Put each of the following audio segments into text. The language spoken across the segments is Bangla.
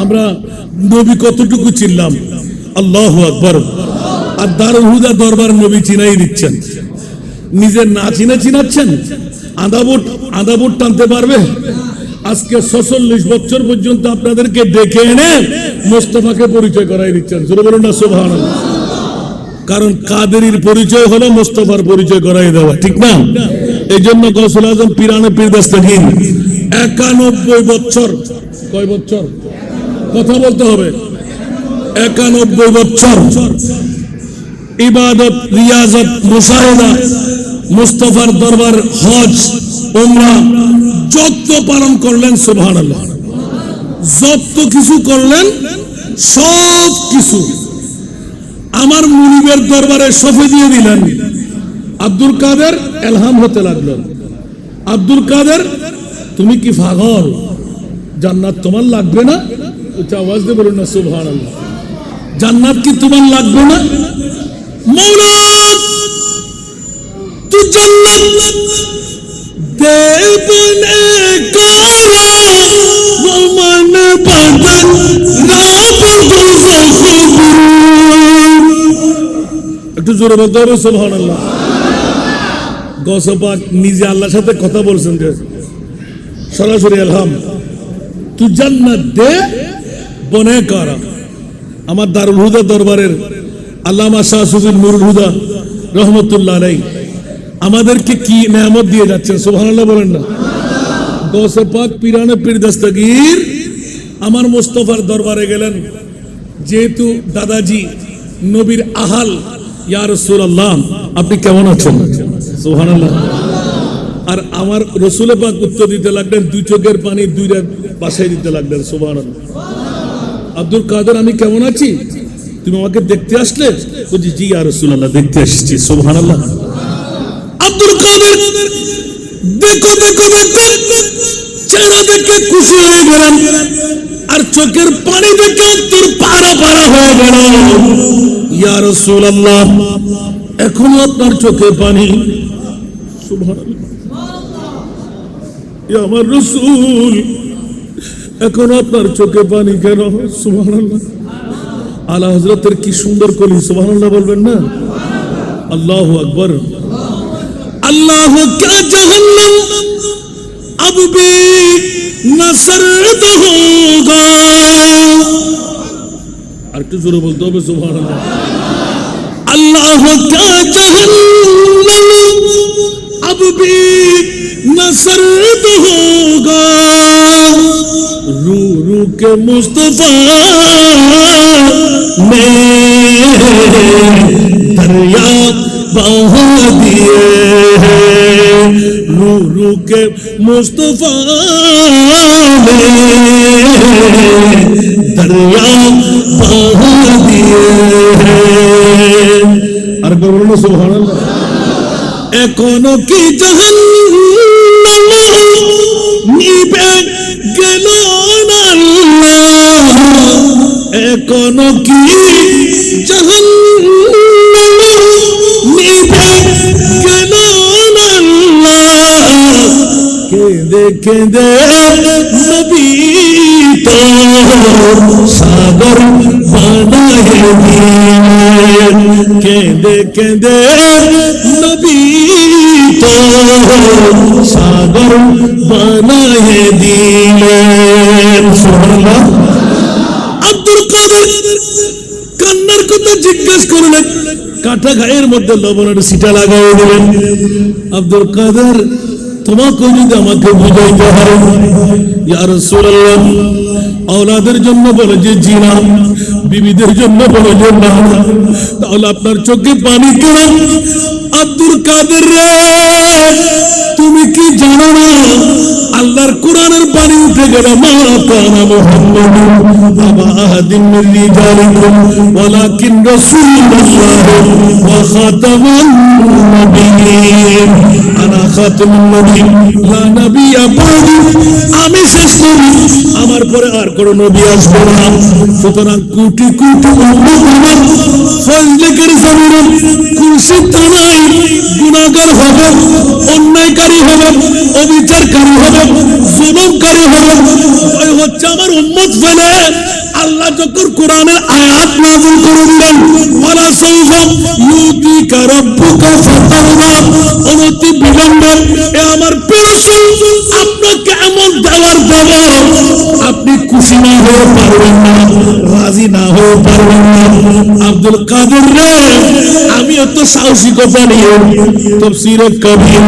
আমরা নবী কতটুকু চিনলাম? আল্লাহু আকবার। আর দারুল হুদা দরবার নবী চিনাই দিচ্ছেন, নিজের না চিনে চিনাচ্ছেন। আধা ভোট টানতে পারবে? আজকে 46 বছর পর্যন্ত আপনাদেরকে ডেকে এনে মোস্তফাকে পরিচয় করাই দিচ্ছেন। জোরে বলুন না সুবহানাল্লাহ। কারণ কাদেরীর পরিচয় হলো মোস্তফার পরিচয় করাই দেওয়া, ঠিক না? এই জন্য গৌসুল আজম পীরানে পীর দস্তগীর 91 বছর, কয় বছর কথা বলতে হবে? 91 বছর ইবাদত, রিয়াজত, মুশাহিদা, মুস্তাফার দরবার, হজ, উমরা যত পালন করলেন সুবহানাল্লাহ, যত কিছু করলেন সব কিছু আমার মুনিবের দরবারে সফে দিয়ে দিলেন। আব্দুল কাদের এলহাম হতে লাগলো, আব্দুল কাদের তুমি কি পাগল? জান্নাত তোমার লাগবে না? উচ্চ আওয়াজ দিয়ে বলুন না সুবহানাল্লাহ। জান্নাত কি তোমার লাগবে না? মৌলা তু জান্নাত দেবনে কারা ওমান বাদন রাবুল ফখর। একটু জোরে বলতে হবে সুবহানাল্লাহ। গৌসে পাক নিজে আল্লাহর সাথে কথা বলছেন যে সরাসরি এলহাম, তু জান্নাত দে বনে কারা। আমার দারুল হুদা দরবারের আল্লামা শাহ সুফি নুরুল হুদা রহমতুল্লাহ আলাইহি আমাদেরকে কি নেয়ামত দিয়ে যাচ্ছেন সুবহানাল্লাহ বলেন না। গৌসে পাক পীরানে পীর দস্তগীর আমার মুস্তাফার দরবারে গেলেন, যেহেতু দাদাজি নবীর আহাল, ইয়া রাসূলুল্লাহ আপনি কেমন আছেন? সুবহানাল্লাহ। আর আমার রাসূল পাক উত্তর দিতে লাগলেন, দুই চোখের পানি দুইটা পাশে দিতে লাগলেন সুবহানাল্লাহ। আব্দুল কাদের আমি কেমন আছি? তুমি আমাকে দেখতে আসলে? বলছি জি ইয়া রাসূলুল্লাহ দেখতে এসেছি সুবহানাল্লাহ। আব্দুল কাদের দেখো দেখো দেখো চেহারা দেখে খুশি হয়ে গেলেন, আর চোখের পানি দেখে তোর পাড়া পাড়া হয়ে গেল। ইয়া রাসূলুল্লাহ এখনো আপনার চোখে পানি? সুবহানাল্লাহ। ইয়া আমার রাসূল এখন আপনার চোখে পানি কেন? সুবহানাল্লাহ। আলা হযরতের কি সুন্দর কলি, সুবহানাল্লাহ বলবেন না? আল্লাহু আকবার। আল্লাহ কা জাহান্নাম अब भी न सर्द होगा। আর একটু জোরে বলতে হবে সুবহানাল্লাহ। अल्लाह का जहन्नम अब भी न सर्द होगा, रू रू के मुस्तफा ने दरिया बहा दिए, रू रू के मुस्तफा ने दरिया बहा दिए। আর বলুন সুবহানাল্লাহ। এখনো কি জাহান্নাম নিভে গেল না আল্লাহ? এখনো কি জাহান্নাম নিভে গেল না আল্লাহ? কেঁদে কেঁদে নবী তো সাগর বানায়ে দিলেন, কেঁদে কেঁদে নবী তো সাগর বানায়ে দিলেন। সুবহানাল্লাহ। আব্দুল কাদের কান্নার কথা জিজ্ঞেস করলেন, কাটা গায়ের মধ্যে লবণের ছিটা লাগাই দিলেন। আব্দুল কাদের তোমাকে যদি আমাকে বুঝাইতে হয়, ইয়া রাসূলুল্লাহ আওলাদের জন্য বলে যে জি না, বিবিদের জন্য বলে যে না, তাহলে আপনার চোখে পানি কেন? আব্দুল কাদের রে তুমি কি জানো না আল্লাহর কোরআনের পানি উঠে গেল, মা কানা মুহাম্মাদুন আবা আহাদিন মিন রিজালিকুম ওয়ালাকিন রাসূলুল্লাহ ওয়া খাতামান নবিয়্যিন, আনা খাতামুন নবিয়্যিন লা নাবিয়্যা বাদি, আমি শেষ নবী, আমার পরে আর কোন নবী আসবে না। সুতরাং কোটি কোটি উম্মত আমার ফজলের জমিনে খুশি তারাই গুনাহগার হব, অন্যায়কারী হব, অবিচারকারী হব, জুলুমকারী হব। ভয় হচ্ছে আমার উম্মত ফেলে আল্লাহ যখন কোরআনের আয়াত নাযিল করে দিলেন, ওয়ালা সাউফা ইউতিকা রাব্বুকা ফাতারদা, অনতি বিলম্বে এ আমার প্রিয় রাসূল আপনাকে এমন দেওয়ার দেব আপনি খুশি না হয়ে পারবেন না, রাজি না হয়ে পারবেন না। আব্দুল কাদের রে, আমি এত সাহসিকতা নিয়ে তাফসীরে কবির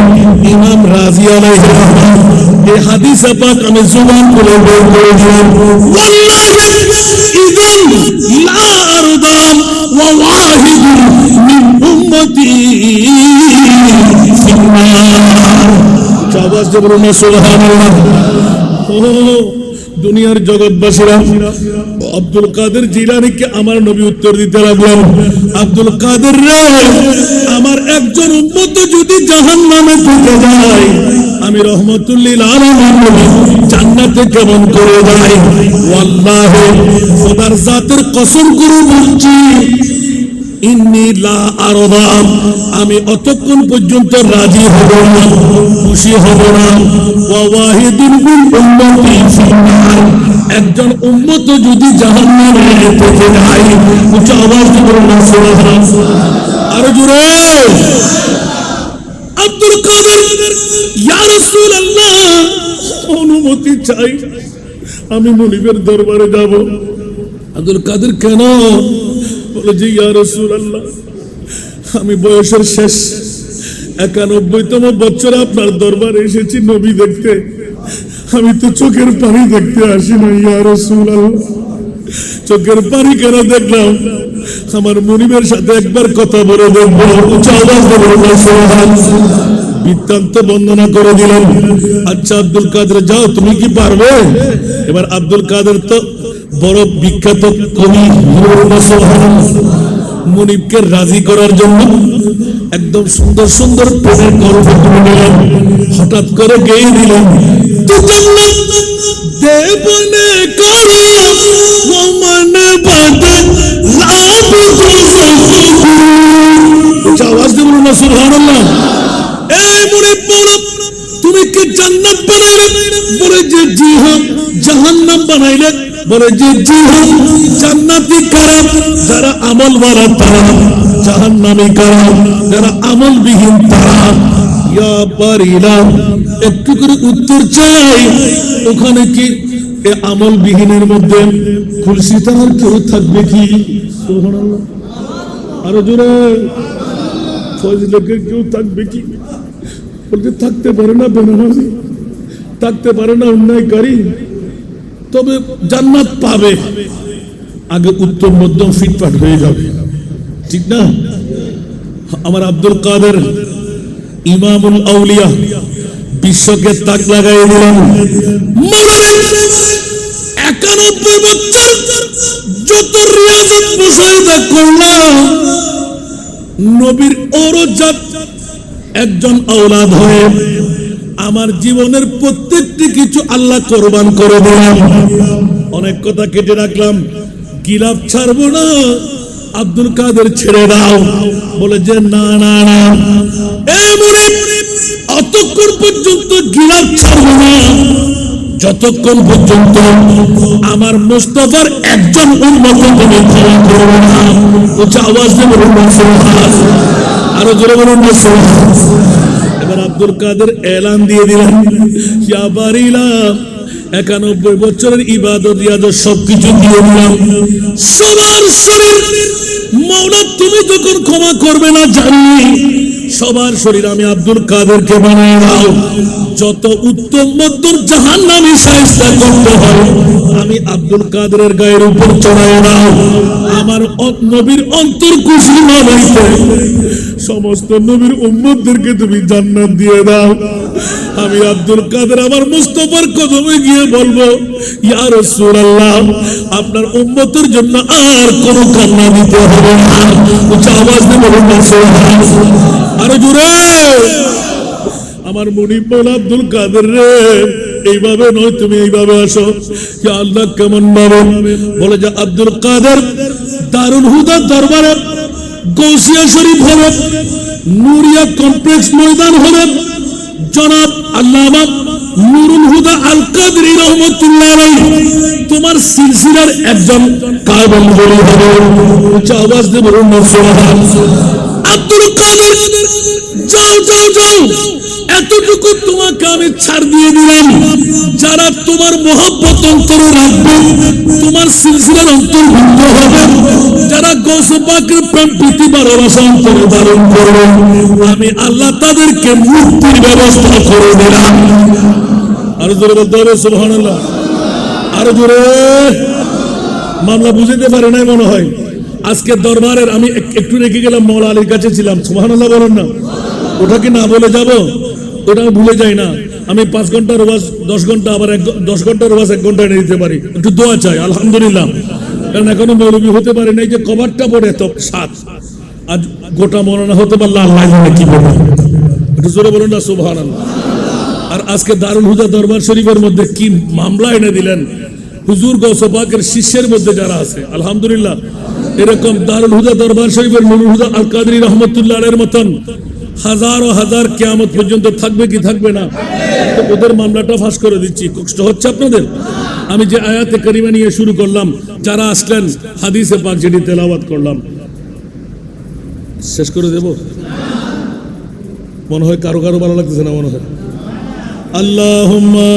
ইমাম রাজি আলাইহিস সালাম এই হাদিস পাক আমি জবান করে বের করে দিলাম, ওয়াল্লাহি ইযান লা আরদা ওয়া ওয়াহিদুন মিন উম্মতি ফিন্নার। আওয়াজ দিয়ে বলুন সুবহানাল্লাহ। ও দুনিয়ার জগৎবাসীরা, আব্দুল কাদের জিলানীকে আমার নবী উত্তর দিতে লাগলেন, আব্দুল কাদের রে, আমার একজন উম্মত যদি জাহান্নামে ঢুকে যায়, আমি রহমতুল লিল আলামিন নবী জান্নাতে কেমন করে যাই? ওয়াল্লাহি খোদার জাতের কসম করে বলছি, ইন্নী লা আরদা, আমি অতক্ষণ পর্যন্ত রাজি হব না, খুশি হব না। ওয়া ওয়াহিদুন মিন উম্মতি ফিন্নার, একজন উম্মত যদি জাহান্নামে পড়ে যায়, উচ্চ আওয়াজ দিয়ে বলুন সুবহানাল্লাহ। আরো জোরে। আব্দুল কাদের, ইয়া রাসূলুল্লাহ, অনুমতি চাই, আমি মুনিবের দরবারে যাব। আব্দুল কাদের কেন? বলে যে ইয়া রাসূলুল্লাহ, আমি বয়সের শেষ 91তম বছরে আপনার দরবারে এসেছি নবী দেখতে, আমি তো চোখের পানি দেখতে আসি না ইয়া রাসূলুল্লাহ। চোখের পানি কেন দেখলাম? আমার মুনিবের সাথে একবার কথা বলে দেখবো। বৃত্তান্ত বর্ণনা করে দিলেন। আচ্ছা আব্দুল কাদের, যাও, তুমি কি পারবে? এবার আব্দুল কাদের তো বড় বিখ্যাত কবি, মুনিবকে রাজি করার জন্য একদম সুন্দর সুন্দর প্রেমের গল্প তুলে নিলেন, হঠাৎ করে গেয়ে দিলেন, দেবনে করো মনে বাদে লাভ আওয়াজ দিয়ে বলুন না সুবহানাল্লাহ। এই মুনিব বলো, তুমি কি জান্নাত বানাইলে? বলে যে জি হ্যাঁ। জাহান্নাম বানাইলে? বলে যে জি হ্যাঁ। জান্নাতি কারা? যারা আমল ওয়ালা তারা। জাহান্নামী কারা? যারা আমল বিহীন তারা। ইয়া পারিলা, একটু করে উত্তর চাই, ওখানে কি এ আমল বিহীনের মধ্যে খুলসি তার কেউ থাকবে কি? সুবহানাল্লাহ। আরো জোরে। ফজলকে কেউ থাকবে কি? বলতে থাকতে পারে না বেনামাজি, থাকতে পারে না অন্যায়কারী, তবে জান্নাত পাবে। আগে উত্তম মধ্যম ফিটফাট হয়ে যাবে, ঠিক না? আমার আব্দুল কাদের ইমামুল আউলিয়া, বিশ্বকে তাক লাগাই দিলেন। 91 বছর যত রিয়াজত মুশাহিদা করলাম, নবীর ঔরজাত একজন আওলাদ হয়ে আমার জীবনের প্রত্যেকটি কিছু আল্লাহ কোরবান করে দিলাম। অনেক কথা কেটে রাখলাম, গিলাফ ছাড়বো না। আব্দুল কাদের ছেড়ে দাও। বলে যে না না না, এই মুনিব অতক্ষণ পর্যন্ত গিলাফ ছাড়বো না যতক্ষণ পর্যন্ত আমার মুস্তাফার একজন উম্মত তুমি ক্ষমা করবে না। উচ্চ আওয়াজ দিয়ে বলুন সুবহানাল্লাহ। আরো জোরে বলুন সুবহানাল্লাহ। এবার আব্দুল কাদের এলান দিয়ে দিলেন, ইয়া বারিলা, 91 বছরের ইবাদত রিয়াজত সবকিছু দিয়ে দিলাম, সবার শরীর মাওলা তুমি যখন ক্ষমা করবে না জানি, সবার শরীর আমি আব্দুল কাদেরকে বানিয়ে দাও। যত উত্তম মধ্যম জাহান্নামী শায়েস্তা করতে হয় আমি আব্দুল কাদেরের গায়ের উপর চড়ায় দাও। আমার নবীর অন্তর খুশি বানাইতে সমস্ত নবীর উম্মতদেরকে তুমি জান্নাত দিয়ে দাও। আমি আব্দুল কাদের আমার মুস্তাফার কদমে গিয়ে বলবো, ইয়া রাসূলুল্লাহ, আপনার উম্মতের জন্য আর কোনো কান্না দিতে হবে না। উচ্চ আওয়াজ দিয়ে বলুন সুবহানাল্লাহ। আরো জোরে। আমার মুনিব বল, আব্দুল কাদের রে, এইভাবে নয়, তুমি এইভাবে আসো। ইয়া আল্লাহ, কেমন ভাবে? বলে যে আব্দুল কাদের দারুল হুদা দরবারে গৌসিয়া শরীফ হবে নুরিয়া কমপ্লেক্স ময়দান হলে জনাব আল্লামা নুরুল হুদা আল কাদরি রহমাতুল্লাহ আলাইহি তোমার সিলসিলার একজন কাবেল ওলি হবে। উচ্চ আওয়াজ দিয়ে বলুন না সুবহানাল্লাহ। আব্দুল কাদের যাও যাও যাও, এতটুকু তোমাকে আমি ছাড় দিয়ে দিলাম, যারা তোমার মহব্বত অন্তরে রাখবে, তোমার সিলসিলার অন্তর্ভুক্ত হবে, যারা গৌসে পাকের প্রেম প্রীতি ভালোবাসা অন্তরে ধারণ করবে, আমি আল্লাহ তাদেরকে মুক্তির ব্যবস্থা করে দিলাম। আরো জোরে বলতে হবে সুবহানাল্লাহ, আরো জোরে। মামলা বুঝতে পারে নাই মনে হয়। আজকে দরবারের আমি একটু রেখে গেলাম, মওলা আলীর কাছে ছিলাম, সুবহানাল্লাহ বলেন না। ওটা কি না বলে যাব? ওটা আমি ভুলে যাই না। আমি 5 ঘন্টার ওয়াজ 10 ঘন্টা, আবার 10 ঘন্টার ওয়াজ 1 ঘন্টা নিয়ে দিতে পারি। একটু দোয়া চাই আলহামদুলিল্লাহ, কারণ এখনো মৌলবী হতে পারে নাই যে কভারটা পড়ে তো 7 আজ গোটা মৌলানা হতে পারলে আল্লাহ জানে কি বলবে। একটু জোরে বলুন না সুবহানাল্লাহ। আর আজকে দারুল হুদা দরবার শরীফের মধ্যে কি মামলা এনে দিলেন হুজুর গৌসে পাকের শিষ্যের মধ্যে যারা আছে, আলহামদুলিল্লাহ। এরকম দারুল হুদা দরবার শরীফের নুরুল হুদা আল কাদরি রহমাতুল্লাহ আলাইহির মতন হাজারো হাজার কিয়ামত পর্যন্ত থাকবে কি থাকবে না? তো ওদের মামলাটা ফাঁস করে দিচ্ছি। কষ্ট হচ্ছে আপনাদের? আমি যে আয়াতে কারিমা নিয়ে শুরু করলাম, যারা আসলেন হাদিসে পাক যেটি তেলাওয়াত করলাম, শেষ করে দেব মনে হয়। কারো কারো ভালো লাগতেছে না মনে হয়। আল্লাহুম্মা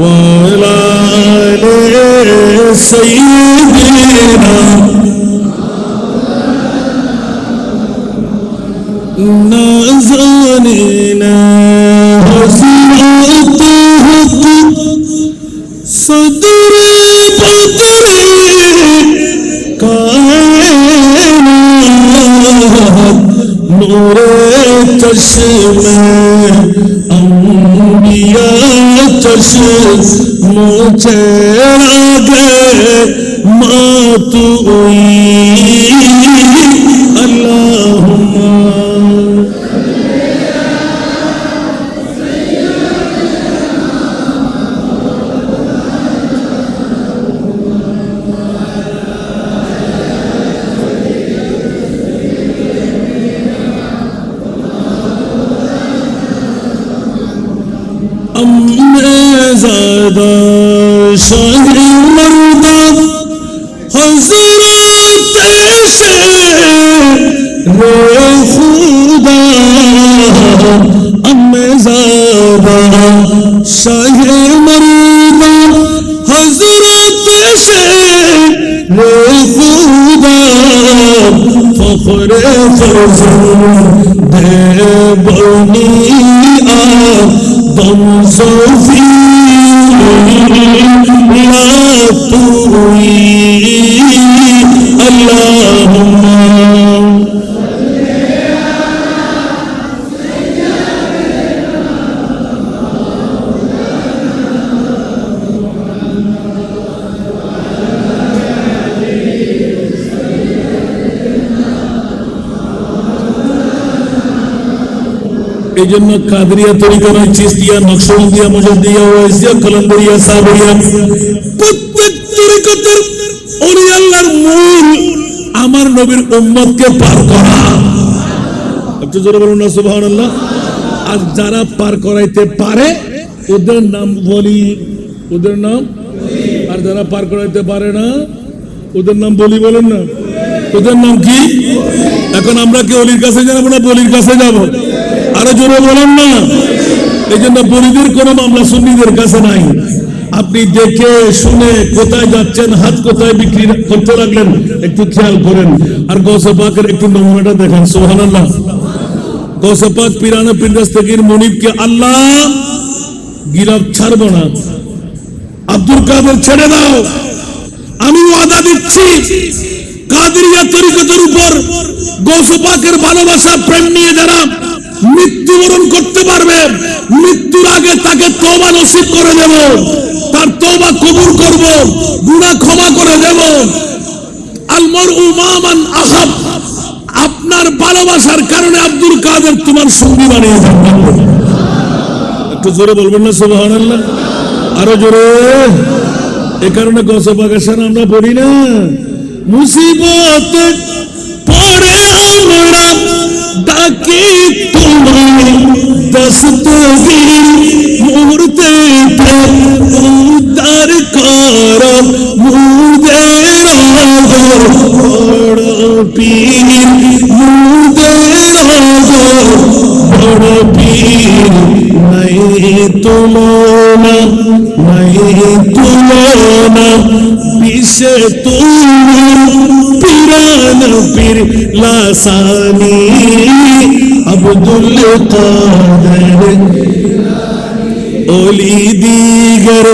وعلى آل سيدنا نازلنا حسنته صدر بدر كائنات نور چشمے انبیاء मुझे आगे मातुई अल्लाहुम्मा ज़्यादा शाह मर्दा हज़रत रे खुदा अम्मे ज़्यादा शाह मर्दा हज़रत रे खुदा फख्रे फर्ज़ंद बनी आदम ज़ोफ़ी এই জন্য কাদরিয়া তরিকা, চিশতিয়া, নকশবন্দিয়া, মুজাদ্দিয়া, ওয়াইসিয়া, কলন্দরিয়া, সাবরিয়া, প্রত্যেক তরিকতের ওলি আল্লাহর মূল আমার নবীর উম্মতকে পার করা। একটু জোরে বলুন না সুবহানাল্লাহ। আর যারা পার করাইতে পারে ওদের নাম বলি, ওদের নাম। আর যারা পার করাইতে পারে না ওদের নাম বলি, বলেন না। ওদের নাম কি? এখন আমরা কি অলির কাছে যাবো না বলির কাছে যাব? আরো জোরে বলেন না। এই জন্য বলিদের কোন মামলা সুন্নিদের কাছে নাই। আপনি দেখে শুনে কোথায় যাচ্ছেন, হাত কোথায় বিক্রি করতে লাগলেন একটু খেয়াল করেন। আর গৌসে পাকের একটু নমুনাটা দেখেন সুবহানাল্লাহ। গৌসে পাক পিরানা পীর দস্তগীর মুনিবকে আল্লাহ গিরাফ ছাড়বো না, আব্দুল কাদের ছেড়ে দাও, আমি ওয়াদা দিচ্ছি কাদেরিয়া তরিকতের উপর গৌসে পাকের ভালোবাসা প্রেম নিয়ে যারা মৃত্যুবরণ করতে পারবে, মৃত্যুর আগে তাকে তওবা নসিব করে দেব, তার তওবা কবুল করব, গুনাহ ক্ষমা করে দেব। আল মারউ মা মান আহাব, আপনার ভালোবাসার কারণে আব্দুল কাদের তোমার সঙ্গী বানিয়ে দেব। একটু জোরে বলবেন না সুবহানাল্লাহ। আরো জোরে। এ কারণে গজব আগাসান আমরা পড়ি না। মুসিবত পড়ে আমরা ডাকি তোমায় দস্তগীর মুহূর্তে উদ্ধার কর মুদের বড় পীর মুদের বড় পীর নাই তুলনা নাই তুলনা বিশ্বে তুমি পিরান পীর লাসানি আব্দুল কাদের ওলি দিগর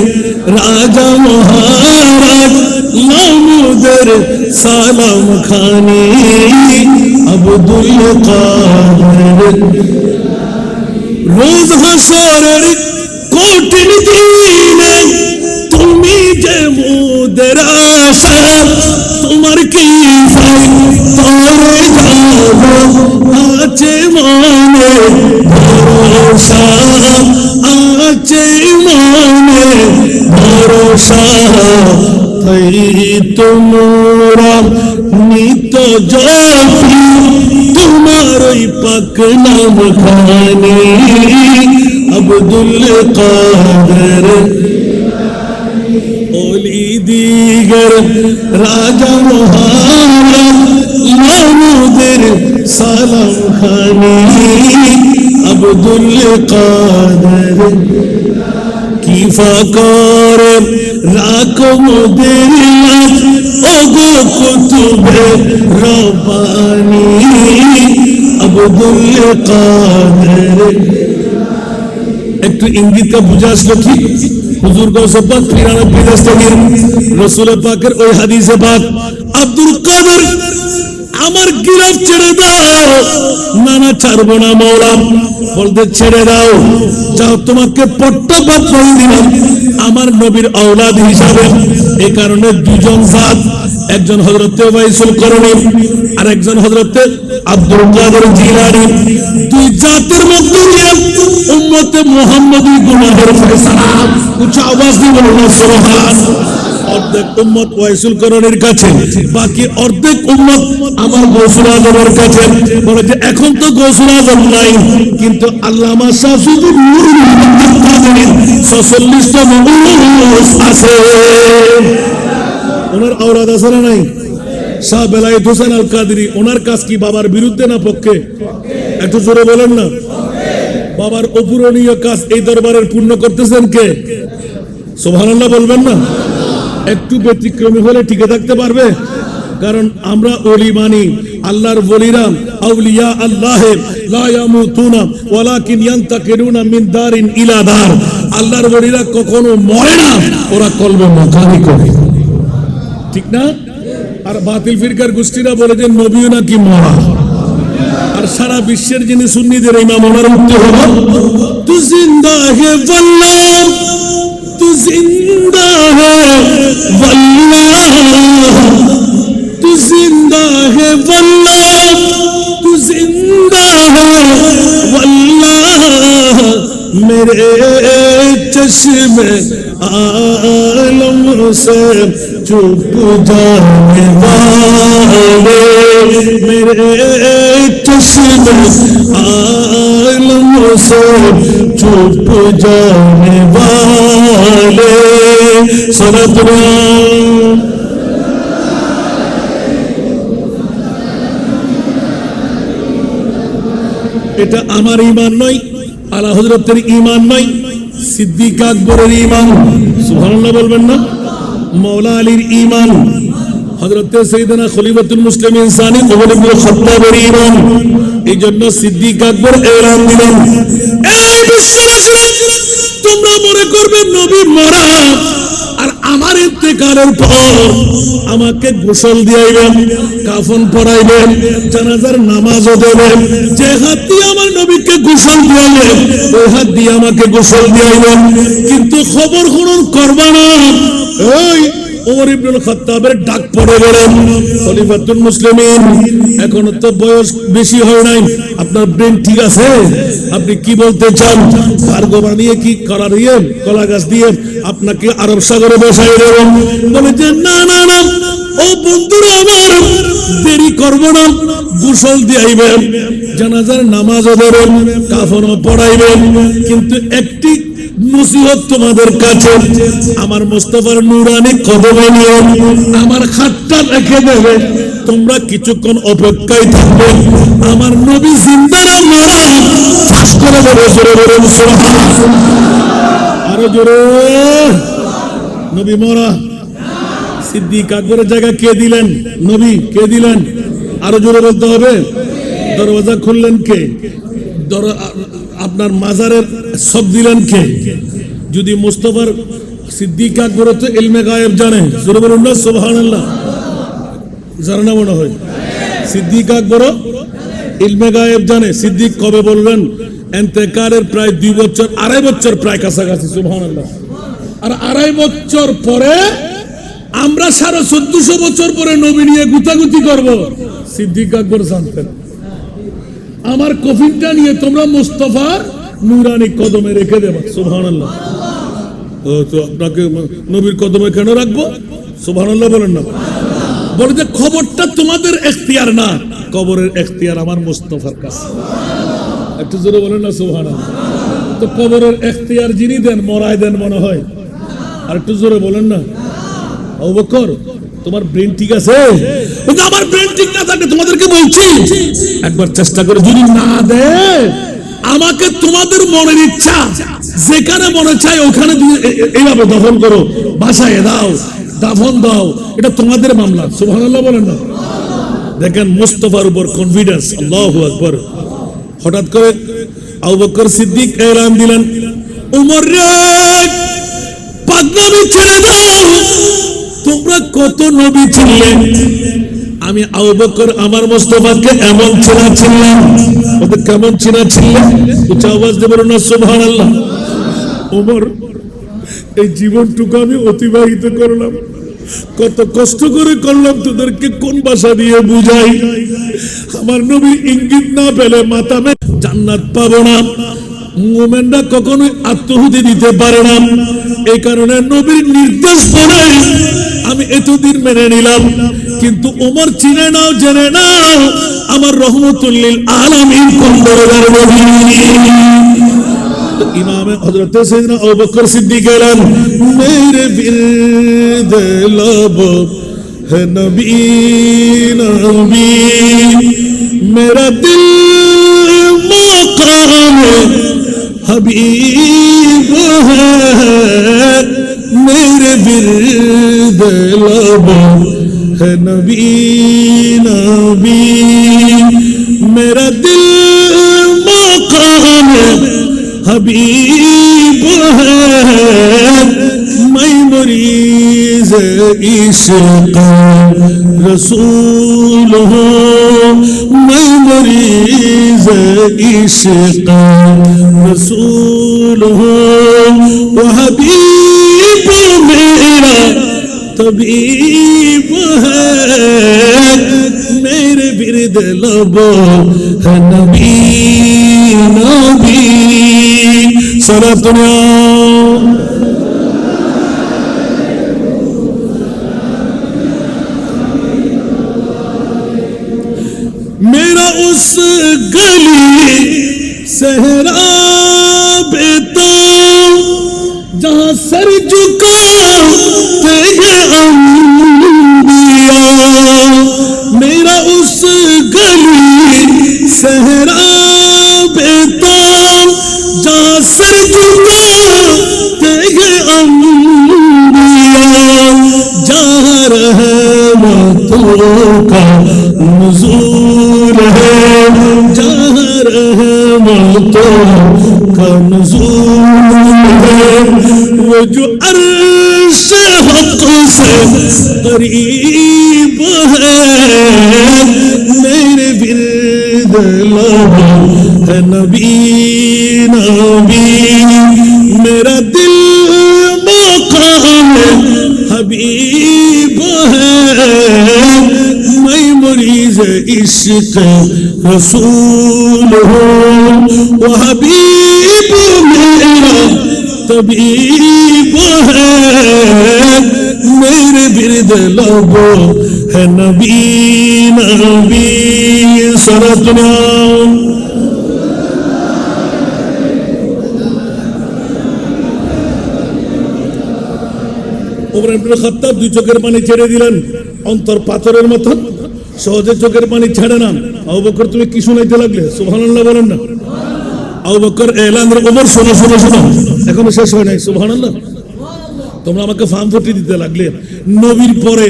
রাজা মহারাজ লামুদের সালাম খানি আব্দুল কাদের রোজ হাসরের কঠিন দিনে তুমি যে মুদের আশা তোমার কি তরে যাব আছে মনে ভরসা আছে মনে ভরসা তাই তোমরা নিত জপি তোমার ওই পাক নাম খানি আব্দুল কাদের ওলি দিগর রাজা মহারাজ লামুদের সালাম খানি আব্দুল কাদের কি ফাকর রাখো মোদের লাজ ওগো কুতুবে রব্বানি আব্দুল কাদের। একটু ইঙ্গিতটা বুঝে আসলো ঠিক। হুজুর গৌসে পাক 93 দস্তগীর রাসূল পাকের ওই হাদিসে পাক আব্দুল কাদের আমার গিরফ ছেড়ে দাও। না না ছাড়বো না মওলা। বলতে ছেড়ে দাও, যাও তোমাকে পট্টপাত করে দিলাম আমার নবীর আওলাদ হিসাবে। এই কারণে দুজন জাত, একজন হযরতে ওয়াইসুল করণী আর একজন হযরতে আব্দুল কাদের জিলানী, দুই জাতের মধ্যে দিয়ে উম্মতে মুহাম্মদী গুনাহের ফয়সালা উচ্চ আওয়াজ দিয়ে বলুন সুবহান। অর্ধেক উম্মত ওয়াইসুল করণীর কাছে, বাকি অর্ধেক উম্মত আমার গৌসুল আজমের কাছে। বলে যে এখন তো গৌসুল আজম নাই, কিন্তু আল্লামা শাহসুদুর নূরুল 46টা মৌলুস আছে। ওনার আওলাদ আছে না নাই? শাহ বেলায়েত হোসেন আল কাদরি, ওনার কাজ কি বাবার বিরুদ্ধে না পক্ষে? একটু জোরে বলেন না। বাবার অপূরণীয় কাজ এই দরবারের পূর্ণ করতেছেন কে? সুবহানাল্লাহ বলবেন না? একটু ব্যতিক্রমী হলে টিকে থাকতে পারবে? কারণ আমরা ওলি মানি, আল্লাহর ওলিরা আউলিয়া আল্লাহ লা ইয়ামুতুনা ওয়ালাকিন ইয়ান্তাকিলুনা মিন দারিন ইলা দার। আল্লাহর ওলিরা কখনো মরে না, ওরা কলবে মাকানি করে, ঠিক না? আর বাতিল ফিরকার গোষ্ঠীরা বলে যে নবীও নাকি মরা। আর সারা বিশ্বের যিনি সুন্নিদের ইমাম, ওনার উত্তর হলো তু জিন্দা হে ওয়াল্লাহ, তু জিন্দা হে ওয়াল্লাহ, তু জিন্দা হে ওয়াল্লাহ, তু জিন্দা হে ওয়াল্লাহ, मेरे चश्मे आलम से चुप जाने वाले, मेरे चश्मे आलम से चुप जाने वाले। এটা আমার ঈমান নয়, আলা হযরতের ঈমান নয়, সিদ্দিক আকবরের ঈমান। সুবহানাল্লাহ বলবেন না? মাওলা আলীর ঈমান, হযরতে সাইয়েদনা খলিফাতুল মুসলিমিন সানি ওমর ইবনে খাত্তাবের ঈমান। এইজন্য সিদ্দিক আকবর এলান দিলেন, এই বিশ্ববাসীরা, তোমরা মনে করবে নবী মরা, আর আমার ইন্তেকালের পর আমাকে গোসল দিয়াইবেন, কাফন পরাইবেন, জানাজার নামাজও দেবেন। যে হাত দিয়ে আমার নবীকে গোসল দিয়াইবেন, ওই হাত দিয়ে আমাকে গোসল দিয়াইবেন। কিন্তু খবর হরণ করবা না, ওই ওমর ইবনুল খাত্তাবের ডাক পড়ে গেলেন খলিফাতুল মুসলিমিন। এখনো তো বয়স বেশি হয় নাই, আপনার ব্রেন ঠিক আছে? আপনি কি বলতে চান? ভার্গ বানিয়ে কি করা দিয়ে কলা গাছ দিয়ে আপনাকে আরব সাগরে বসাই দেবেন? বলে যে না না না, ও বন্ধুরা আমার, দেরি করব না, গোসল দিয়াইবেন, জানাজার নামাজও দেবেন, কাফনও পড়াইবেন, কিন্তু একটি নসিহত তোমাদের কাছে, আমার মুস্তাফার নূরানি কদমে নিয়ে আমার হাতটা রেখে দেবে, তোমরা কিছুক্ষণ অপেক্ষায় থাকবে, আমার নবী জিন্দা না মরা, ফাঁস করে দেবে। জোরে বলুন সুবহানাল্লাহ। আরো জোরে। নবী মরা, সিদ্দিক আকবরের জায়গা কে দিলেন? নবী। কে দিলেন? আরো জোরে বলতে হবে। দরওয়াজা খুললেন কে? আপনার মাজারের সব দিলেন কে? যদি মুস্তাফার সিদ্দিক আকবর তো ইলমে গায়েব জানে, জোরে বলুন না সুবহানাল্লাহ। জানে না মনে হয়? সিদ্দিক আকবর ইলমে গায়েব জানে। সিদ্দিক কবে বলবেন? ইন্তেকালের প্রায় 2 বছর, 2.5 বছর প্রায় কাছাকাছি। সুবহানাল্লাহ। আর 2.5 বছর পরে আমরা 1450 বছর পরে নবী নিয়ে গুতাগুতি করব, সিদ্দিক আকবর জানতেন। আমার কফিনটা নিয়ে তোমরা মুস্তাফার নূরানি কদমে রেখে দেবা। সুবহানাল্লাহ। তো আপনাকে নবীর কদমে কেন রাখবো? সুবহানাল্লাহ বলেন না। বলে যে খবরটা তোমাদের এখতিয়ার না, কবরের এখতিয়ার আমার মুস্তাফার কাছে। একটু জোরে বলেন না সুবহানাল্লাহ। তো কবরের এখতিয়ার যিনি দেন, মরাই দেন মনে হয়। আর একটু জোরে বলেন না। আবু বকর, তোমার ব্রেন ঠিক আছে? আমার ব্রেন ঠিক না থাকলে তোমাদেরকে বলছি একবার চেষ্টা করে, যদি না দেয় আমাকে তোমাদের মনের ইচ্ছা যেখানে মনে চায় ওখানে এইভাবে দফন করো, বাসায় দাও, দাফন দাও, এটা তোমাদের মামলা। সুবহানাল্লাহ বলেন না। দেখেন মুস্তাফার উপর কনফিডেন্স। আল্লাহু আকবার। হঠাৎ করে আবু বকর সিদ্দিক এলান দিলেন, উমর রে, পাগলামি ছেড়ে দাও, তোমরা কত নবী ছিলেন, আমি আবু বকর আমার মুস্তাফাকে এমন চেনা ছিলাম। ওদের কেমন চেনা ছিলেন? উচ্চ আওয়াজ দিয়ে বলুন না সুবহানাল্লাহ। ওমর, এই জীবনটুকু আমি অতিবাহিত করলাম, কত কষ্ট করে করলাম, তোদেরকে কোন ভাষা দিয়ে বুঝাই? আমার নবীর ইঙ্গিত না পেলে মাতামে জান্নাত পাবো না। মুমিনরা কখনোই আত্মহুতি দিতে পারে না, এই কারণে নবীর নির্দেশ পড়ে আমি এতদিন মেনে নিলাম। কিন্তু ওমর চিনে নাও, জেনে নাও, আমার রহমতুল লিল আলামিন কোন দরবার নবী। ইমামে হযরত সাইয়েদনা আবু বকর সিদ্দিক এলেন, মেরে বিরদ लब है नबी नबी, मेरा दिल मकाम हबीब है, मेरे बिरद लब है नबी नबी, मेरा दिल मकाम हबीब है, मैं मरीज़ इश्क़ रसूल हूँ, मैं मरीज़ इश्क़ रसूल हूँ, वो हबीब मेरा तबीब है, मेरे बिरद लब है नबी नबी। सलातुल्लाह मेरा उस गली सहरा बेता जहां सर झुकाते हैं अंबिया, मेरा उस गली सहरा बेता जहां सर झुकाते हैं अंबिया, जहां रहमतों का नुज़ूल है, जहां रहमतों का नुज़ूल है, वो जो अर्श हक़ से करीब है, मेरे बिरद लब है नबी नबी, मेरा दिल मकाम हबीब मैं मरीज इश्क रसूल हूँ, वो हबीब मेरा तबीब है, मेरे बिरद लोगो है नबी नबी सरदना। ওমর ইবনে খাত্তাব দুই চোখের পানি ছেড়ে দিলেন, অন্তর পাথরের মতো, সহজে চোখের পানি ছেড়ে না। আবু বকর তুমি কি শুনাইতে লাগলে? সুবহানাল্লাহ বলেন না। আবু বকর এলান, ওমর শোনো শোনো শোনো, এখনো শেষ হয় নাই। সুবহানাল্লাহ। তোমরা আমাকে ফার্মফটি দিতে লাগলে। নবীর পরে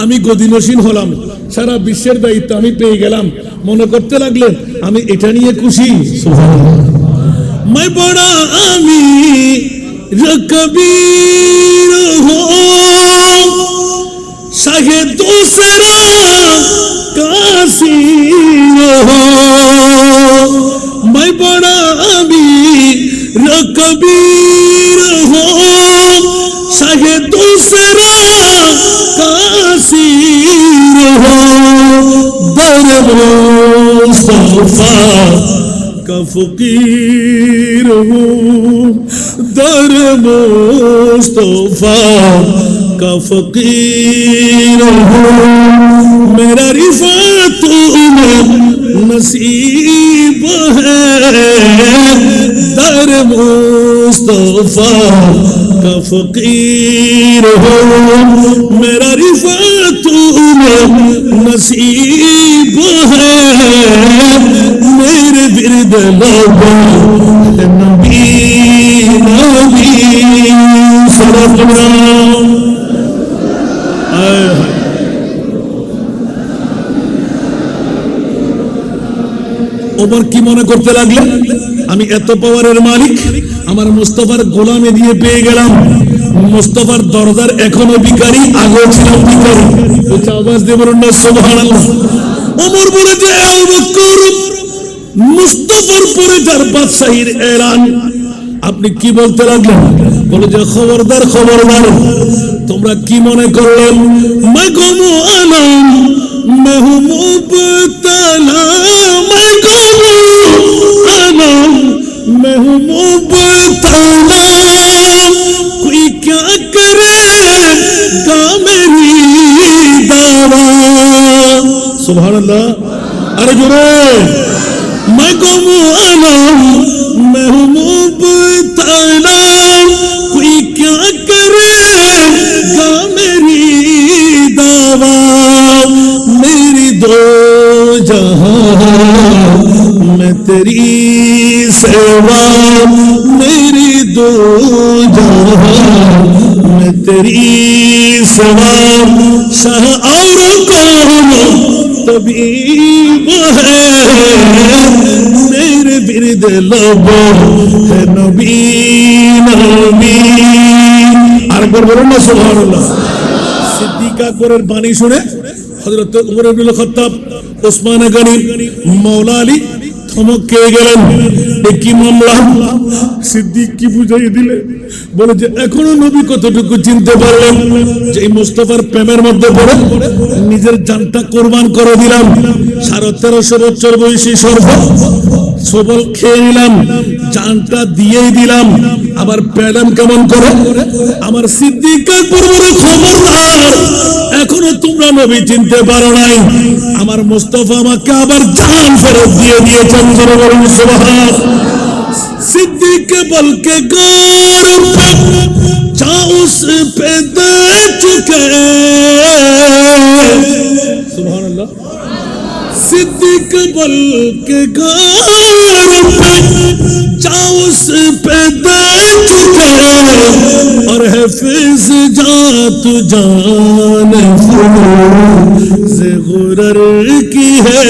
আমি গদিনসীন হলাম, সারা বিশ্বের দায়িত্ব আমি পেয়ে গেলাম, মনে করতে লাগলেন আমি এটা নিয়ে খুশি। সুবহানাল্লাহ। मैं बड़ा अमीर कबीर हूँ, शाहे दूसरा कासीर हूँ, मैं बड़ा अमीर कबीर हूँ, शाहे दूसरा कासीर हूँ, दर मुस्तफा का फकीर हूँ, दर मुस्तफा का फकीर हूँ, मेरा रिफ़ात में नसीब है, दर मुस्तफा का फकीर हूँ, मेरा रिफ़ात में नसीब है, मेरे बिरद लोगो नबी नबी सरदना। ওমর কি মনে করতে লাগলেন? আমি এত পাওয়ারের মালিক, আমার মুস্তাফার গোলামে দিয়ে পেয়ে গেলাম, মুস্তাফার দরজার এখনো ভিখারি, আগেও ছিলাম ভিখারি। আওয়াজ দিয়ে বলুন না সুবহানাল্লাহ। ওমর বলে যে আবু বকর, মুস্তাফার পরে যার বাদশাহীর এলান, আপনি কি বলতে লাগলেন? বলে যে খবরদার খবরদার, তোমরা কি মনে করলেন? मैं गुमो आलम महमूब तला, मैं गुमो आलम महमूब तला, कोई क्या करेगा मेरी दावा। सुभानअल्लाह। अरे जोरे, मैं गुमो आलम महमूब तला, कोई क्या करेगा मेरी दावा, मेरी दो जहां में तेरी सेवा, मेरी दो जहां में तेरी सेवा, शाह और कौन तबीब है, मेरे बिरद लोगो है नबी नबी। আরেকবার বলুন না সুবহানাল্লাহ। সিদ্দিক আকবরের বাণী শুনে হযরত ওমর ইবনে খাত্তাব, ওসমান গনি, মাওলা আলী থমক খেয়ে গেলেন। কি মামলা? সিদ্দিক কি বুঝাই দিলে? বলে যে এখনো নবী কতটুকু চিনতে পারলেন যে এই মুস্তাফার প্রেমের মধ্যে পড়ে নিজের জানটা কোরবান করে দিলাম, 1350 বছর বয়সী সর্ব সবল খেয়ে নিলাম, জানটা দিয়েই দিলাম, আবার পেলাম কেমন করে? আমার সিদ্দিক আকবর বড় খবরদার, এখনো তোমরা নবী চিনতে পারো নাই, আমার মুস্তাফা আমাকে আবার জান ফেরত দিয়ে দিয়েছেন। জোরে বলুন সুবহান। सिद्दीक बल के गौर पे जा उस पे दे चुके, सुभान अल्लाह। सिद्दीक बल के गौर पे जा उस पे दे चुके, और है फिज जात जान से गुरर की है,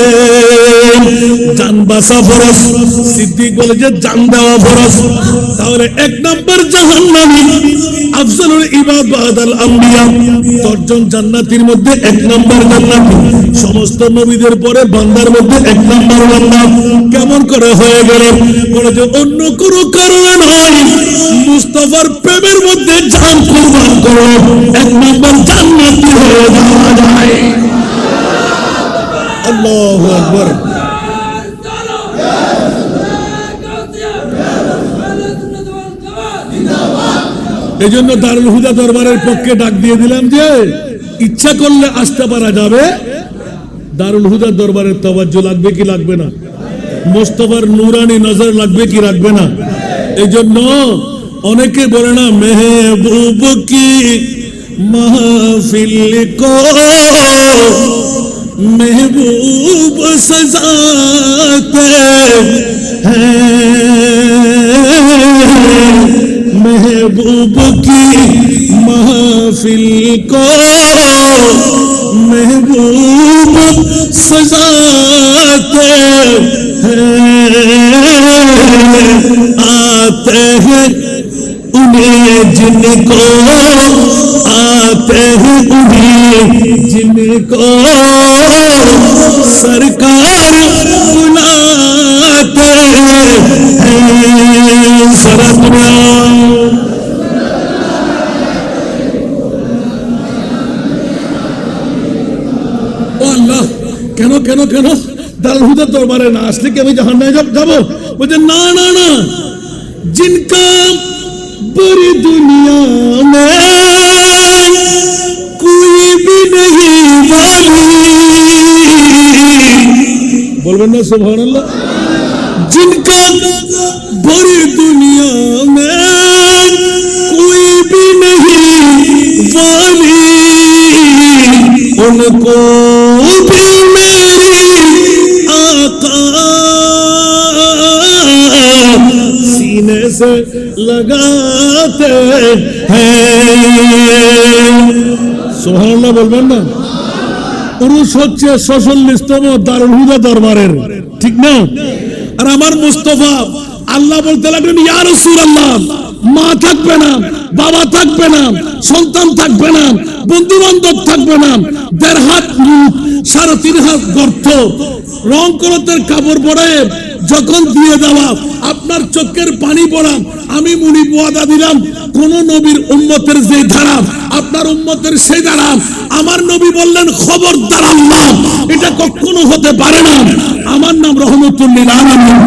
জান বাঁচা ফরজ। সিদ্দিক বলে যে জান দেওয়া ফরজ, তাহলে 1 নম্বর জাহান্নামী আফজালুল ইবাদ বাদাল আম্বিয়া, 10 জন জান্নাতীর মধ্যে 1 নম্বর জান্নাতি, সমস্ত নবীদের পরে বান্দার মধ্যে 1 নম্বর বান্দা। কেমন করে হয়ে গেল? বলে যে অন্য কোনো কারণে নয়, মুস্তাফার প্রেমের মধ্যে জান কুরবান করো, 1 নম্বর জান্নাতি হয়ে যাওয়া যায়। আল্লাহু আকবার। এই জন্য দারুল হুদা দরবারের পক্ষে ডাক দিয়ে দিলাম যে ইচ্ছা করলে আসতে পারা যাবে। দারুল হুদা দরবারের তাওয়াজ্জু লাগবে কি লাগবে না? মুস্তাফার নূরানি নজর লাগবে কি লাগবে না? এই জন্য অনেকে বলে না মেহবুব কি মাহফিল কো महबूब सजाते हैं, महबूब की महफिल को महबूब सजाते हैं, आते हैं उन्हें जिनको, आते हैं उन्हें जिनको सरकार बुलाते हैं। আল্লাহ কেন কেন কেন দারুল হুদা দরবারে না আসলে কি আমি জাহান্নামে যাবো? বলছে না না না, जिनका पूरी दुनिया में कोई भी नहीं वाली, बोलबेन ना सुभानअल्लाह, जिनका पूरी दुनिया में कोई भी नहीं वाली, उनको भी मेरी आका सीने से लगाते हैं। সুবহানাল্লাহ বলবেন না? পুরুষ হচ্ছে 46তম দারুল হুদা দরবারের, ঠিক না? আর আমার মুস্তাফা আল্লাহ বলতে লাগলেন ইয়া রাসূলুল্লাহ, মা থাকবে না, বাবা থাকবে না, সন্তান থাকবে না, বন্ধু বান্ধব থাকবে না, 1.5 হাত মুখ, 3.5 হাত গর্ত, রং করতের কাপড় পরে যখন দিয়ে দেওয়া, আপনার চোখের পানি পড়া, আমি মুনি ওয়াদা দিলাম কোন নবীর উম্মতের যে ধারা আপনার উম্মতের সেই ধারা, আমার নবী বললেন খবরদার আল্লাহ, এটা কখনো হতে পারে না। আমার নাম রহমতুল লিল আলামিন,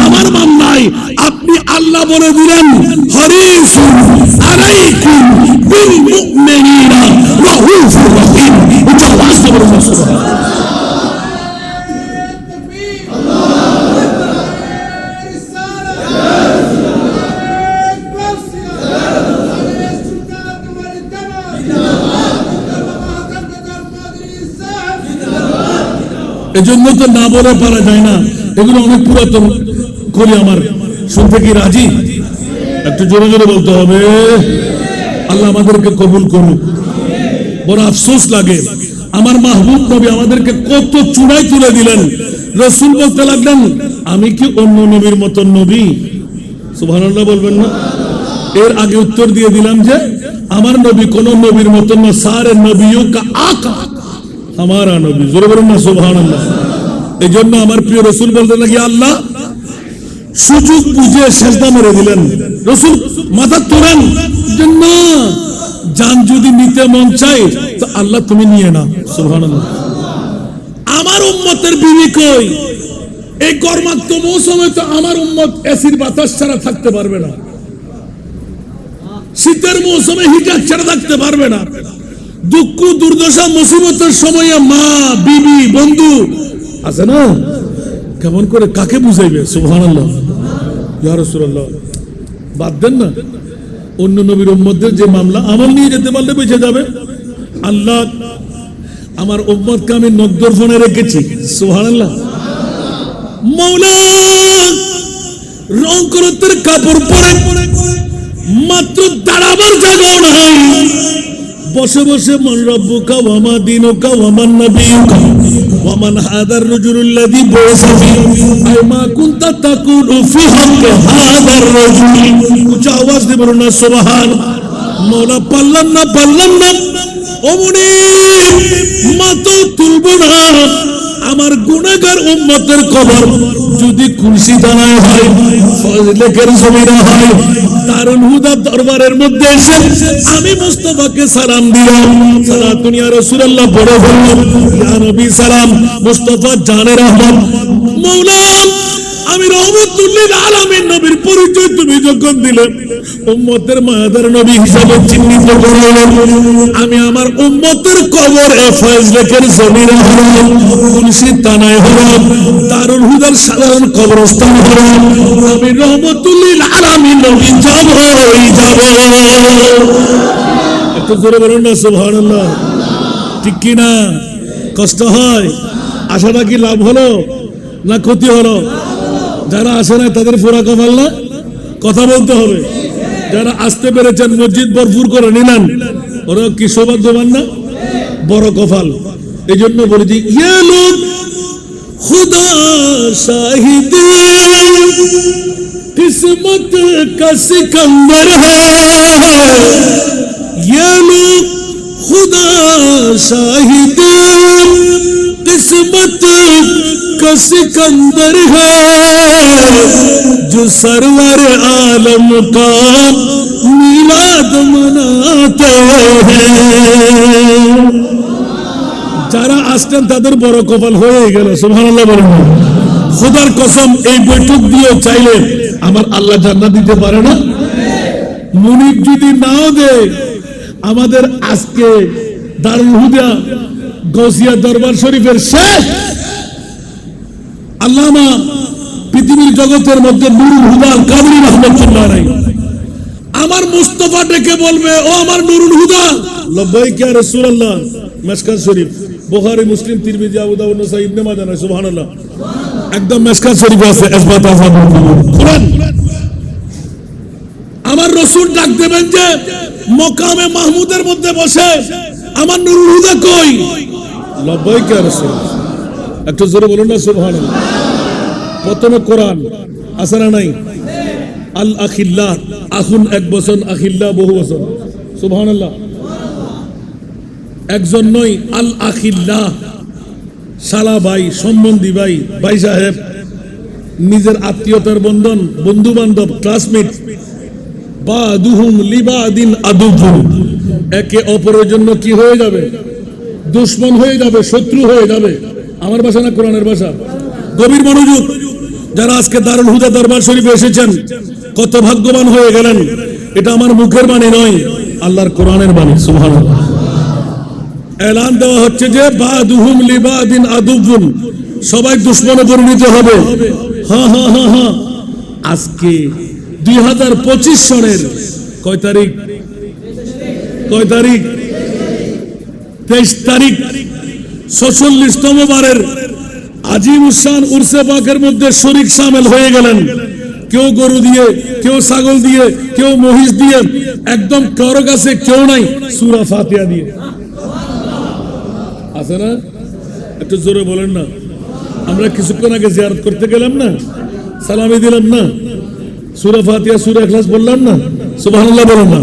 আমার মামলায় আপনি আল্লাহ বলে দিলেন হরিসুন আলাইকুম বিল মুমিনিনা রাউফুর রহিম। এটা আওয়াজ দিয়ে বলুন সুবহানাল্লাহ। এজন্য তো না বলে পারা যায় না, এগুলো অনেক পুরাতন করি। আমার শুনতে কি রাজি? একটু জোরে জোরে বলতে হবে। আল্লাহ আমাদেরকে কবুল করুক। বড় আফসোস লাগে, আমার মাহবুব নবী আমাদেরকে কত চূড়ায় তুলে দিলেন। রাসূল বলতে লাগলেন আমি কি অন্য নবীর মতন নবী? সুবহানাল্লাহ বলবেন না? এর আগে উত্তর দিয়ে দিলাম যে আমার নবী কোন নবীর মতন না, সারে নবিयों का आका हमारा नबी। জোরে বলুন না সুবহানাল্লাহ। এই জন্য আমার প্রিয় রাসূল বলতে লাগি আল্লাহ সুযোগ বুঝে সেজদা মেরে দিলেন। রাসূল মাথা তোলেন না, জান যদি নিতে মন চাই তো আল্লাহ তুমি নিয়ে না। সুবহানাল্লাহ। আমার উম্মতের বিবি কই? এই গরমাক্ত মৌসুমে তো আমার উম্মত এসির বাতাস ছাড়া থাকতে পারবে না, শীতের মৌসুমে হিটার ছাড়া থাকতে পারবে না। দুঃখ দুর্দশা মুসিবতের সময়ে মা বিবি বন্ধু আছে না, কেমন করে কাকে বুঝাইবে? সুবহানাল্লাহ। ইয়া রাসূলুল্লাহ বাদ দেন না, অন্য নবীর উম্মতদের যে মামলা আমল নিয়ে যেতে পারলে বেঁচে যাবে। আল্লাহ আমার উম্মতকে আমি নগদর ফোনে রেখেছি। সুবহানাল্লাহ। মাওলা রং করতের কাপড় পরে মাত্র দাঁড়াবার জায়গাও নাই, বসে বসে মান রব্বুকা ওয়া মা দীনুকা ওয়া মান নাবিয়ুকা ওয়া মান হাদার রাজুলুল্লাযী বুইসা ফী আই মা কুনতা তাকুলু ফী হাক্কি হাদার রাজুল। উচ্চ আওয়াজ দিয়ে বলুন না সুবহান। মৌলা পারলাম না অমনি মাথা তুলবো না। আমার গুনাহগার উম্মতের কবর যদি কুরসি দানায় হয়, ফজলেকের জমিনে হয়, দারুল হুদা দরবারের মধ্যে এসে আমি মুস্তাফাকে সালাম দিলাম, সালাতুন ইয়া রাসূলুল্লাহ পড়ে বললাম, ইয়া নবী সালাম, মুস্তাফা জানে রহমত। মৌলা আমি রহমতুল লিল আলামিন নবীর পরিচয় তুমি যখন দিলে, উম্মতের মায়াদার নবী হিসাবে চিহ্নিত করলেন, আমি আমার উম্মতের কবরে ফজলেকের জমিনে হলাম, কুরসি তানায় হলাম, দারুল হুদার সাধারণ কবরস্থান হলাম, আমি রহমতুল লিল আলামিন নবী যাবই যাব। একটু জোরে বলুন না সুবহানাল্লাহ। ঠিক কি না? কষ্ট হয়? আশাটা কি লাভ হলো না ক্ষতি হলো? যারা আসে না তাদের ফোরা কপাল না, কথা বলতে হবে। যারা আসতে পেরেছেন, মসজিদ ভরপুর করে নিলেন, ওরা কি সৌভাগ্যবান না? বড় কপাল। এই জন্য বলেছি, ইয়ে লোক খুদা শাহিদ কিসমত কা সিকন্দর হ্যায়, ইয়ে লোক খুদা শাহিদ किस्मत का सिकंदर है, जो सरवर आलम का मिलाद मनाते हैं। যারা আসতেন তাদের বড় কপাল হয়ে গেল, সুবহানাল্লাহ বলেন। খোদার কসম, এই বৈঠক দিয়ে চাইলে আমার আল্লাহ জান্নাত দিতে পারে না? মুনিব যদি নাও দে, আমাদের আজকে দারুল হুদা গৌসিয়া দরবার শরীফের শেখ আল্লামা, পৃথিবীর জগতের মধ্যে নুরুল হুদা কাদরি রহমাতুল্লাহ আলাইহি, আমার মুস্তাফা ডেকে বলবে, ও আমার নুরুল হুদা, লব্বাইক ইয়া রাসূলুল্লাহ। মিশকাত শরীফ, বুখারী, মুসলিম, তিরমিজি, আবু দাউদ, নাসাই, ইবনে মাজাহ, সুবহানাল্লাহ, একদম মিশকাত শরীফে আছে ইসবাত আযাব কুরআন। আমার রাসূল ডাক দেবেন যে মকামে মাহমুদের মধ্যে বসে, আমার নুরুল হুদা কই? লব্বাইক ইয়া রাসূলুল্লাহ। একটু জোরে বলুন না সুবহানাল্লাহ। প্রথমে কোরআন আছে না নাই? আল আখিল্লাহ, আখুন এক বছর, আখিল্লাহ বহু বছর, সুবহানাল্লাহ। একজন নয়, আল আখিল্লাহ, শালা ভাই, সম্বন্ধী ভাই, ভাই সাহেব, নিজের আত্মীয়তার বন্ধন, বন্ধু বান্ধব, ক্লাসমেট, বাদুহুম লিবাদিন আদুবুন, একে অপরের জন্য কি হয়ে যাবে? দুশমন হয়ে যাবে, শত্রু হয়ে যাবে। আমার ভাষা না কোরআনের ভাষা? গভীর মনোযোগ। যারা আজকে দারুল হুদা দরবার শরীফে এসেছেন, কত ভাগ্যবান হয়ে গেলেন। এটা আমার মুখের বাণী নয়, আল্লাহর কোরআনের বাণী, সুবহানাল্লাহ। এলান দেওয়া হচ্ছে যে বাদুহুম লিবাদিন আদুবুন, সবাই দুশমনে পরিণত হবে। হ্যাঁ হ্যাঁ হ্যাঁ হ্যাঁ। আজকে 2025 সনের কয় তারিখ? 23 তারিখ, 46তম বারের আজিম উসান উরসে পাকের মধ্যে শরীক শামিল হয়ে গেলেন। কেউ গরু দিয়ে, কেউ ছাগল দিয়ে, কেউ মহিষ দিয়ে, একদম কারো কাছে কেউ নাই সূরা ফাতিহা দিয়ে। আছে না? একটু জোরে বলেন না। আমরা কিছুক্ষণ আগে জিয়ারত করতে গেলাম না, সালামি দিলাম না, সূরা ফাতিহা, সূরা ইখলাস বললাম না, সুবহানাল্লাহ বলেন না।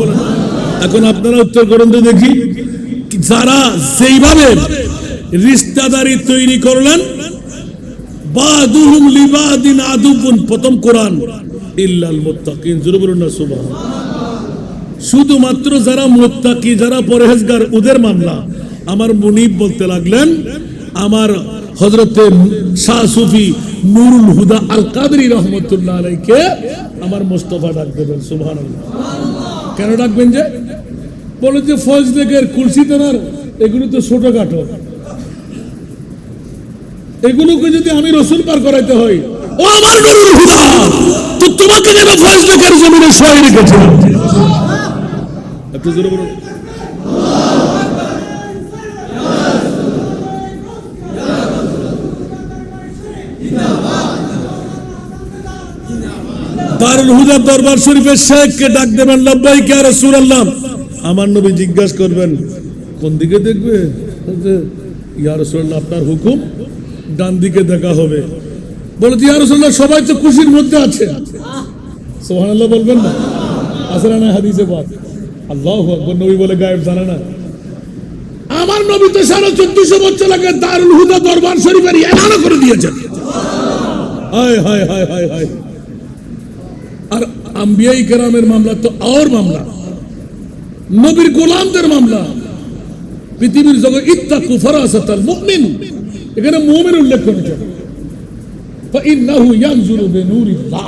এখন আপনারা উত্তর করুন তো দেখি, যারা যেইভাবে রিশতাদারি তৈরি করলেন, বাদুহুম লিবাদিন আদুবুন, প্রথম কোরআন, ইল্লাল মুত্তাকিন, জোরে বলুন না সুবহানাল্লাহ। শুধুমাত্র যারা মুত্তাকি, যারা পরহেজগার, ওদের মামলা। আমার মুনিব বলতে লাগলেন, আমার হযরতে শাহ সুফি নুরুল হুদা আল কাদরি রহমাতুল্লাহ আলাইহিকে আমার মুস্তাফা ডাক দেবেন, সুবহানাল্লাহ। কেন ডাকবেন? যে বলে যে ফজলেকের কুলসি তোনার, এগুলো তো ছোটখাটো, এগুলোকে যদি আমি রসুল পার করাইতে হয়, ও আমার নুরুল হুদা, তো তোমাকে যেন ফজলেকের জমিনে শোয়াই রেখেছে। একটু জোরে বলুন। দারুল হুদা দরবার শরীফের শেখকে ডাক দেবেন, লব্বাইক ইয়া রাসূলুল্লাহ। আমার নবী জিজ্ঞাসা করবেন, কোন দিকে দেখবে? ইয়া রাসূলুল্লাহ, আপনার হুকুম। ডান দিকে দেখা হবে। বলে, ইয়া রাসূলুল্লাহ, সবাই তো খুশির মধ্যে আছে। সুবহানাল্লাহ বলবেন না? আছে না হাদিসে পাক? আল্লাহু আকবার। নবী বলে গায়েব জানে না? আমার নবী তো 1450 বছর আগে দারুল হুদা দরবার শরীফের এলান করে দিয়েছেন। হায় হায় হায় হায় হায়। আর আম্বিয়াই কেরামের মামলা তো আর মামলা, নবীর গোলামদের মামলা। পৃথিবীর জগৎ ইত্তাকু ফারাসাতাল মুমিন, এখানে মুমিন উল্লেখ করেছে। ফাইন্নাহু ইয়ানজুরু বিনূরিল্লাহ,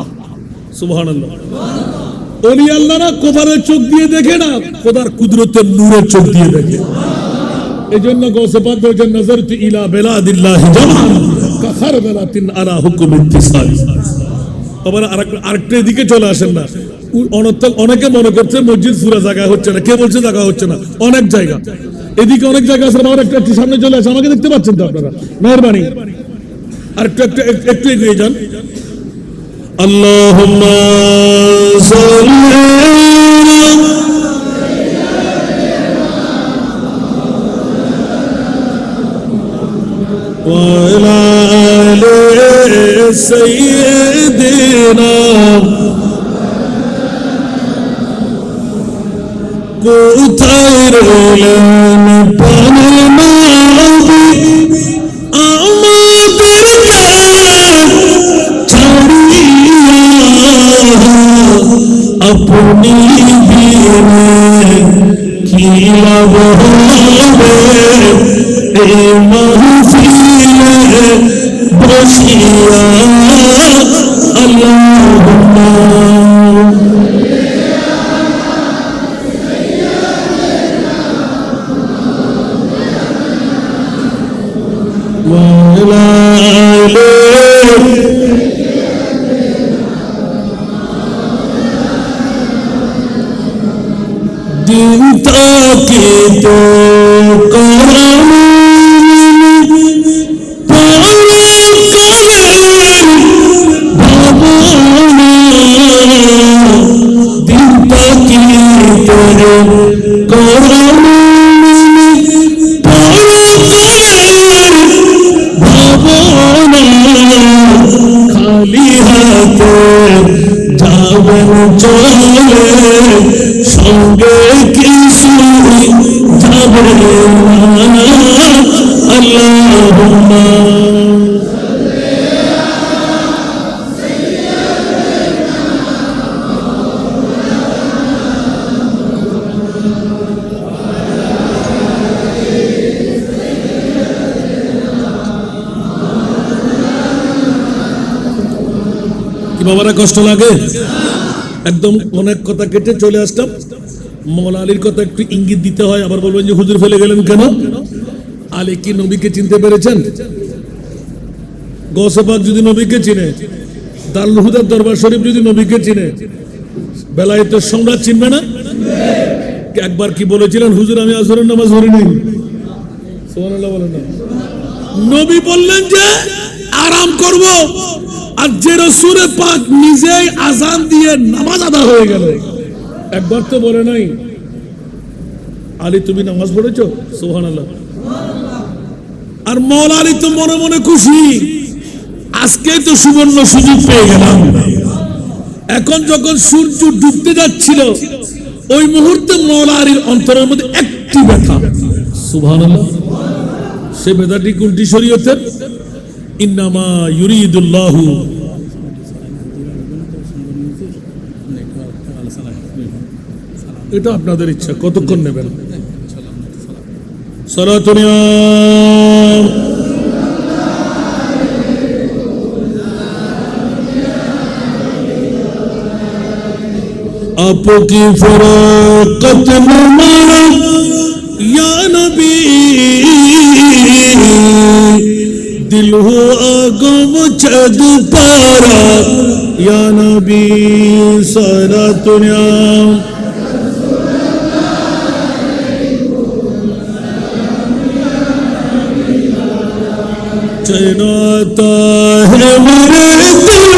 সুবহানাল্লাহ। ওলি আল্লাহরা কোফারের চোখ দিয়ে দেখে না, খোদার কুদরতের নূরের চোখ দিয়ে দেখে। এই জন্য গৌসে পাক বলেছেন, নাযারতু ইলা বিলাদিল্লাহি জামান কাখারবালাতিন আলা হুকুম ইত্তিসাল। আবার আরেকটা দিকে চলে আসেন না। অনেকে মনে করছে মসজিদ পুরা জায়গা হচ্ছে না। কে বলছে জায়গা হচ্ছে না? অনেক জায়গা, এদিকে অনেক জায়গা আছে। আমার একটু সামনে চলে আসে, আমাকে দেখতে পাচ্ছেন তো আপনারা? মেহরবানি আর একটু এগিয়ে যান। আল্লাহুম্মা সাল্লি ওয়ালা আলি সাইয়্যিদিনা। কোথায় রইলেন প্রাণের নবী, আমাদেরকে ছাড়িয়া আপনি বিনে কি লাভ হবে এই মাহফিলে বসিয়া। আল্লাহুম্মা দিন তাকিত করম পরকালের ভাবনা, দিন তাকিত করম পরকালের ভাবনা, খালি হাতে যাবেন চলে, সঙ্গে কিছুই যাবে না। আল্লাহুম্মা কি বাবারা কষ্ট লাগে? একদম অনেক কথা কেটে চলে আসলাম। মৌলা আলীর কথা একটু ইঙ্গিত দিতে হয়। আবার বলবেন যে হুজুর ফেলে গেলেন কেন? আলী কি নবীকে চিনতে পেরেছেন? গৌসে পাক যদি নবীকে চিনে, দারুল হুদার দরবার শরীফ যদি নবীকে চিনে, বেলায়েতের সম্রাট চিনবে না? একবার কি বলেছিলেন, হুজুর আমি আসরের নামাজ পড়িনি। সুবহানাল্লাহ বলেন না। নবী বললেন যে আরাম করব, আর যে রাসূলে পাক নিজেই আযান দিয়ে নামাজ আদা হয়ে গেল। একবার তো বলে নাই আলী তুমি নামাজ পড়েছো? সুবহানাল্লাহ। আর মৌলা আলী তো মনে মনে খুশি, আজকে তো সুবর্ণ সুযোগ পেয়ে গেলাম। এখন যখন সূর্য ডুবতে যাচ্ছিল, ওই মুহূর্তে মৌলা আলীর অন্তরের মধ্যে একটি ব্যথা। সুবহানাল্লাহ। সে ব্যথাটি কোনটি শরীয়তের? ইন্নামা ইউরিদুল্লাহু, এটা আপনাদের ইচ্ছা, কতক্ষণ নেবেন। সালাতুনিয়া आपकी फरकत नमारा या नबी, दिल हो आगम छद पारा या नबी। सलातुनिया चनाता है मेरे दिल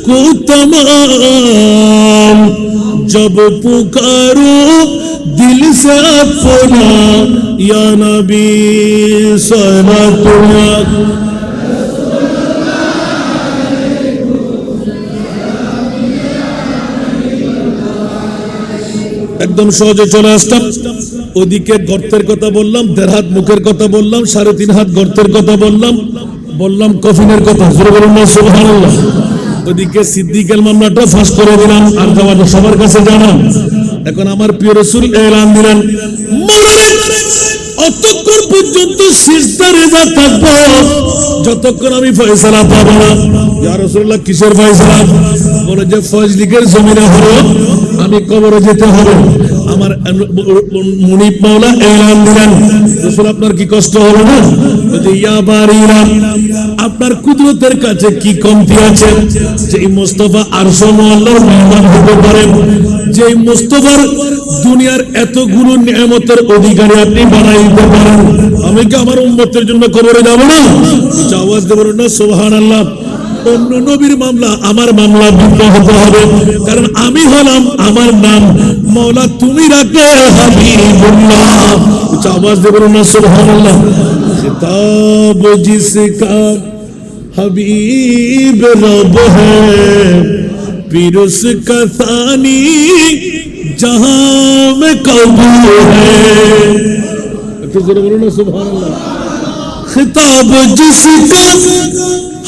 को तमाम, जब पुकारो दिल से अपना या नबी। सलातुल्लाह একদম সহজে চলে আসলাম। ওদিকে গর্তের কথা বললাম, 1.5 হাত মুখের কথা বললাম, 3.5 হাত গর্তের কথা বললাম, বললাম কফিনের কথা, জোরে বলুন না সুবহানাল্লাহ। ওদিকে সিদ্দিকের মামলাটা ফাঁস করে দিলাম, আর যাওয়াটা সবার কাছে জানান। এখন আমার প্রিয় রাসূল এলান দিলেন, অতক্ষণ পর্যন্ত সিজদা রেজা থাকবো যতক্ষণ আমি ফয়সালা পাবো না। ইয়া রাসূলুল্লাহ, কিসের ফয়সালা? বলে যে ফজলিকের জমিনে হলো, আমি কবরে যেতে হবে। আমার মুনিব মাওলা এলান দিলেন, রাসূল আপনার কি কষ্ট হলো না? ইয়া বারিরা, আপনার কুদরতের কাছে কি কমতি আছে যে মুস্তাফা আরশে আল্লাহর মেহমান হতে পারেন, যে মুস্তাফার দুনিয়ার এতগুলো নিয়ামতের অধিকারী আপনি বানাই দিতে পারেন? আমি কি আমার উম্মতের জন্য কবরে যাব না? আওয়াজ দেব না সুবহানাল্লাহ। অন্য নবীর মামলা আমার মামলা ভিন্ন হতে হবে, কারণ আমি হলাম, আমার নাম মওলা তুমি রাখে হাবিবুল্লাহ। আওয়াজ দেব না সুবহানাল্লাহ। খিতাব জিসকা हबीब रब है, फिर उसका सानी जहां में कबूल है। तो जरा बोलो ना सुभान अल्लाह। खिताब जिसका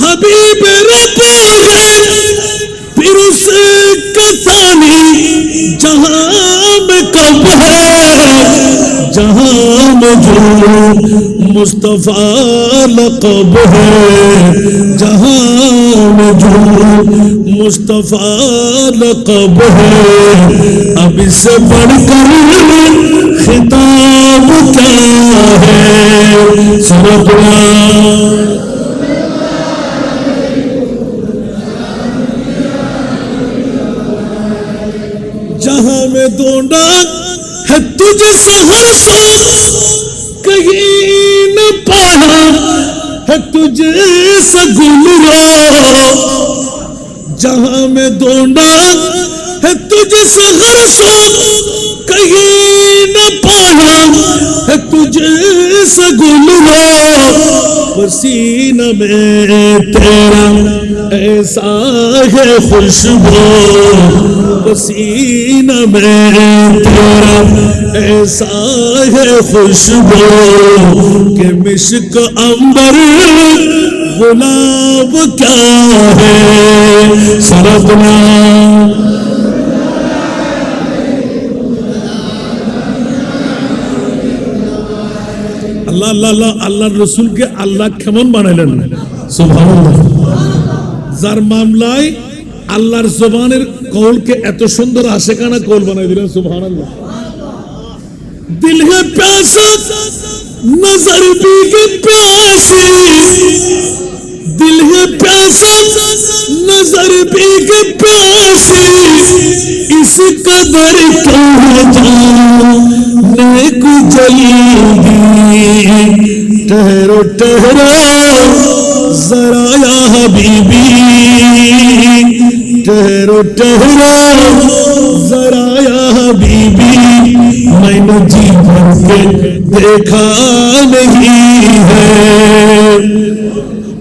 हबीब रब है, फिर उसका सानी जहां में कब है, जहां मौजूद मुस्तफा लक़ब है, जहां मौजूद मुस्तफा लक़ब है। अब इससे बढ़कर खिताब क्या है? जहां में दौड़ा है तुझे सहरसा, कहीं न पाया है तुझे सगुलरो। जहां में दौड़ा है तुझे सहरसा, कहीं न पाया है तुझे सगुलरो। पसीना में तेरा ऐसा है खुशबू, पसीना में तेरा ऐसा है खुशबू कि मिश्क अंबर गुलाब क्या है। सरदना আল্লাহ আল্লাহ আল্লাহর রাসূলকে আল্লাহ কেমন বানাইলেন? সুবহানাল্লাহ। যার মামলায় আল্লাহর জবানের কওলকে এত সুন্দর আশিকানা কওল বানাই দিলেন। সুবহানাল্লাহ। दिल है प्यासा नजर भी के प्यासी, दिल है प्यासा नजर भी के प्यासी, इस कदर कहने को जल्दी। ठहरो ठहरो जरा या हबीबी, ठहरो ठहरो जरा या हबीबी, मैंने जी भर के देखा नहीं है।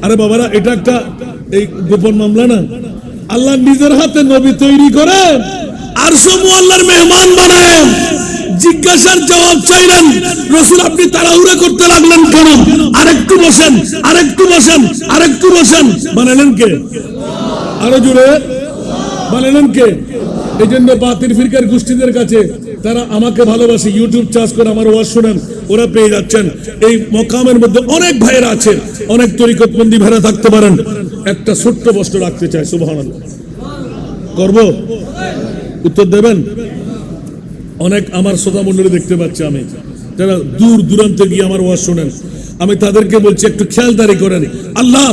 আরে বাবারা, এটা একটা এই গোপন মামলা না। আল্লাহ নিজের হাতে নবী তৈরি করে আরশে আল্লাহর মেহমান বানায়। জিজ্ঞাসার জবাব চাইলেন, রাসূল আপনি তাড়াহুড়া করতে লাগলেন কেন? আরেকটু বসেন, আরেকটু বসেন, আরেকটু বসেন। বানালেন কে? আরো জোরে বানালেন কে? এই জন্য বাতিল ফিরকার গোষ্ঠীদের কাছে, তারা আমাকে ভালোবাসে, ইউটিউব চার্জ করে আমার ওয়াজ শুনেন, ওরা পেয়ে যাচ্ছেন। এই মকামের মধ্যে অনেক ভাইরা আছে, অনেক তরিকতবন্দি ভাইরা থাকতে পারেন। একটা ছোট্ট প্রশ্ন রাখতে চাই। সুবহানাল্লাহ। করব? উত্তর দেবেন? অনেক আমার শ্রোতা মণ্ডলী দেখতে পাচ্ছি আমি, যারা দূর দূরান্তে গিয়ে আমার ওয়াজ শুনেন। আমি তাদেরকে বলছি একটু খেয়ালদারি করেন। আল্লাহ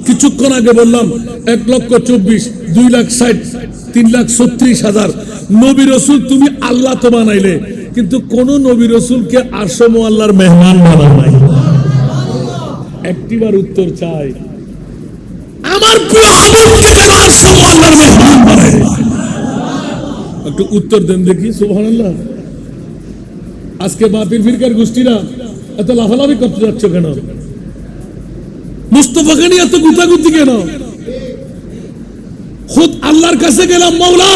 কিছুক্ষণ আগে বললাম 1,24,00,000, 2,60,000, 3,36,000 নবী রাসূল তুমি আল্লাহ তো বানাইলে, কিন্তু কোন নবী রাসূলকে আরশে আল্লাহর মেহমান বানাও নাই। একটিবার উত্তর চাই, আমার প্রিয় হাবিবকে কেন আরশে আল্লাহর মেহমান বানাইলে? একটু উত্তর দেন দেখি। সুবহানাল্লাহ। আজকে বাতিল ফিরকার গোষ্ঠীরা এত লাফালাফি করতে যাচ্ছে কেন? মুস্তাফাকে নিয়ে এত গুতাগুতি কেন? খুদ আল্লাহর কাছে গেলাম, মাওলা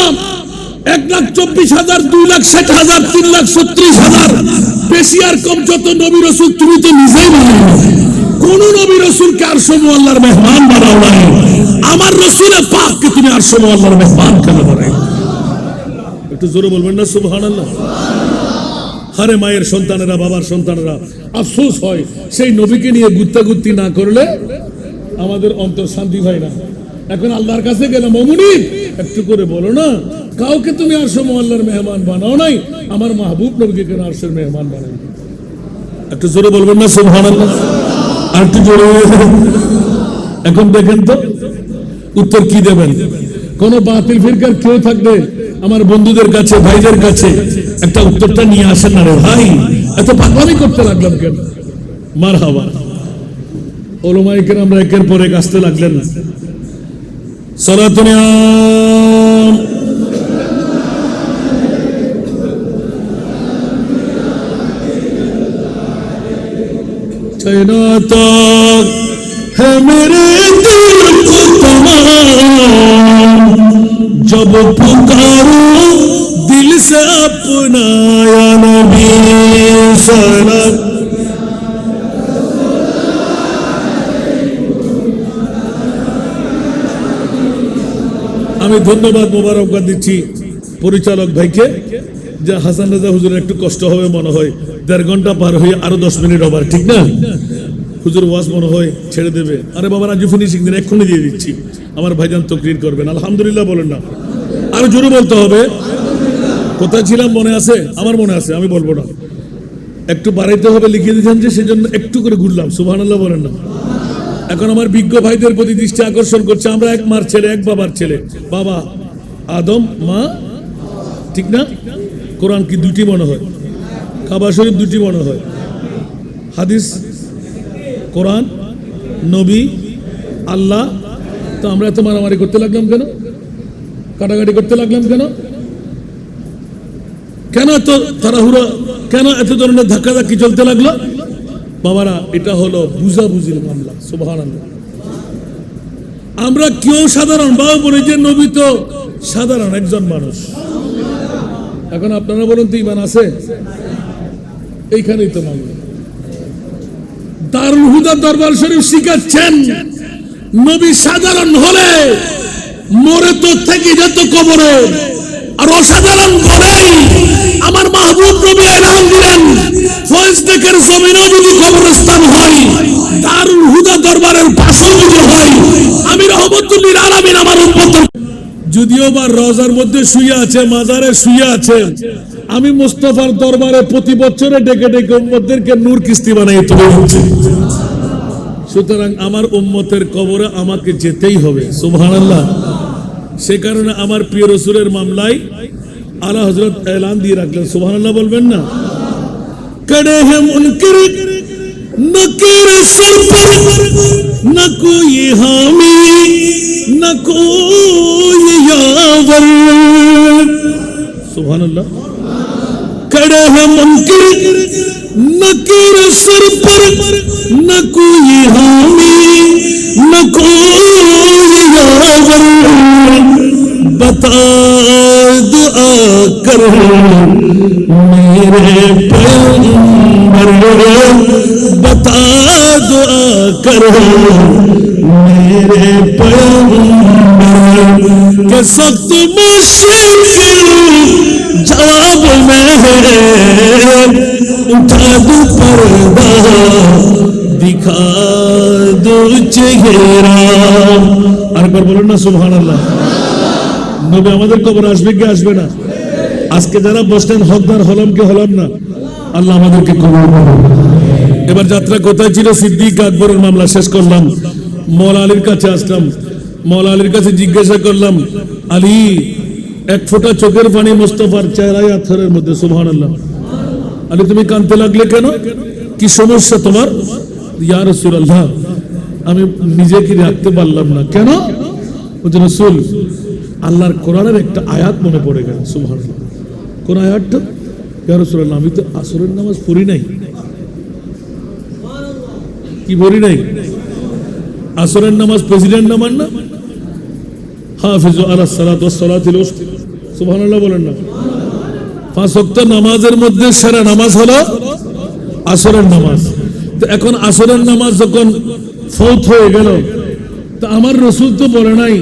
1,24,000, 2,60,000, 3,36,000, বেশি আর কম যত নবী রাসূল তুমি তো নিজেই বানাও। কোন নবী রাসূলকে আরশ মুআল্লার মেহমান বানাও নাই, আমার রাসূল পাককে তুমি আরশ মুআল্লার মেহমান কেন বানাইলে? একটু জোরে বলবেন না সুবহানাল্লাহ। হারে মায়ের সন্তানেরা, বাবার সন্তানেরা আফসোস হয় সেই নবীকে নিয়ে গুত্তাগুত্তি না করলে আমাদের অন্তর শান্তি হয় না। এখন আল্লাহর কাছে গেলাম, মুনিব একটু করে বলো না, কাউকে তুমি আরশ মুআল্লার মেহমান বানাও নাই, আমার মাহবুব নবীকে কেন আরশের মেহমান বানাই? একটু জোরে বলবেন না সুবহানাল্লাহ, আর একটু জোরে। এখন দেখেন তো উত্তর কি দেবেন? কোন বাতিল ফিরকার কেউ থাকবে আমার বন্ধুদের কাছে, ভাইদের কাছে একটা উত্তরটা নিয়ে আসেন না রে ভাই, এত পাগলামি করতে লাগলাম কেন? মারহাবা। ওলামায়ে কেরামরা একের পর এক আসতে লাগলেন। সালাতুন चाइना तक है मेरे दिल को तमाम, जब पुकारो दिल से अपना या नबी सलाम। আমি ধন্যবাদ মোবারকবাদ দিচ্ছি পরিচালক ভাইকে, যে হাসান রাজা হুজুরের একটু কষ্ট হবে মনে হয়, 1.5 ঘন্টা পার হয়ে আরো 10 মিনিট ওভার, ঠিক না? হুজুর ওয়াজ মনে হয় ছেড়ে দেবে। আরে বাবা রাজু ফিনিশিং দিন, এক্ষুনি দিয়ে দিচ্ছি। আমার ভাইজান তাকরীর করবেন, আলহামদুলিল্লাহ বলেন না, আরো জোরে বলতে হবে। কোথায় ছিলাম মনে আছে? আমার মনে আছে, আমি বলবো না, একটু বাড়াইতে হবে লিখিয়ে দিয়েছেন যে, সেজন্য একটু করে ঘুরলাম। সুবহানাল্লাহ বলেন না। এখন আমার বিজ্ঞ ভাইদের প্রতি দৃষ্টি আকর্ষণ করছে, আমরা এক মার ছেলে, এক বাবার ছেলে, বাবা আদম, মা, ঠিক না? কোরআন কি দুটি মনে হয়? কাবা শরীফ দুটি মনে হয়? হাদিস, কোরআন, নবী, আল্লাহ। তো আমরা এত মারামারি করতে লাগলাম কেন? কাটাকাটি করতে লাগলাম কেন? কেন এত তাড়াহুড়া, কেন এত ধরনের ধাক্কাধাক্কি চলতে লাগলো? বাবারা, এটা হলো বুঝাবুঝির মামলা। সুবহানাল্লাহ। আমরা কেউ সাধারণ, বাবা বলে যে নবী তো সাধারণ একজন মানুষ। এখন আপনারা বলুন তো ঈমান আছে? এইখানেই তো মামলা। দারুল হুদা দরবার শরীফ শিখাচ্ছেন, নবী সাধারণ হলে মরে তো থেকে যেত কবরে, আর অসাধারণ হলেই আমার মাহবুব নবী এলান দিলেন, ফয়েজদেকের জমিনেও যদি কবরস্থান হয়, দারুল হুদা দরবারের পাশেও যদি হয়, আমি রহমতুল লিল আলামিন আমার উম্মত। যদিও বা রওজার মধ্যে শুয়ে আছে, মাজারে শুয়ে আছে, আমি মুস্তাফার দরবারে প্রতি বছরে ডেকে ডেকে উম্মতদেরকে নূর কিস্তি বানিয়ে তুলে দিচ্ছি। সুতরাং আমার উম্মতের কবরে আমাকে যেতেই হবে। সুবহানাল্লাহ। সে কারণে আমার প্রিয় রাসূলের মামলায় আলা হযরত এলান দিয়ে রাখলেন। সুবহানাল্লাহ বলবেন না? কড়ে হে মুনকির নকির সর পর, না কোই হামি না কোই ইয়াওয়ার। সুবহানাল্লাহ। কড়ে হে মুনকির নকির সর পর, না কোই হামি না কোই ইয়াওয়ার। बता दुआ कर मेरे पैगंबर, बता दुआ कर मेरे पैगंबर, के सख्त मुश्किल जवाब में उठा दो पर्दा, दिखा दो चेहरा। আর একবার বলুন না সুবহানাল্লাহ। নবী আমাদের কবর আসবে কি আসবে না? আজকে যারা বসলেন হকদার হলাম কি হলাম না? আল্লাহ আমাদেরকে কবুল করুন। এবার যাত্রা কোথায় ছিল? সিদ্দিক আকবরের মামলা শেষ করলাম, মওলা আলীর কাছে আসলাম। মওলা আলীর কাছে জিজ্ঞাসা করলাম, আলী, এক ফোঁটা চোখের পানি মুস্তাফার চেহারায় আথরের মধ্যে। সুবহানাল্লাহ। আলী, তুমি কাঁদতে লাগলে কেন? কি সমস্যা তোমার? ইয়া রাসূলুল্লাহ, আমি নিজেকে রাখতে পারলাম না। কেন? বলছে, রাসূল, আল্লাহর কোরআনের একটা আয়াত মনে পড়ে গেল। সুবহানাল্লাহ। কোন আয়াতটা? ইয়া রাসূলুল্লাহ, আমি তো আসরের নামাজ পড়ি নাই। কি পড়ি নাই? আসরের নামাজ প্রেসিডেন্ট নামাজ না? হাফিজু আলা সালাত ওয়াস সালাতিল উসতা। সুবহানাল্লাহ বলেন না। 5 ওয়াক্ত নামাজের মধ্যে সেরা নামাজ হলো আসরের নামাজ। তো এখন আসরের নামাজ যখন ফৌত হয়ে গেল, তো আমার রাসূল তো বলে নাই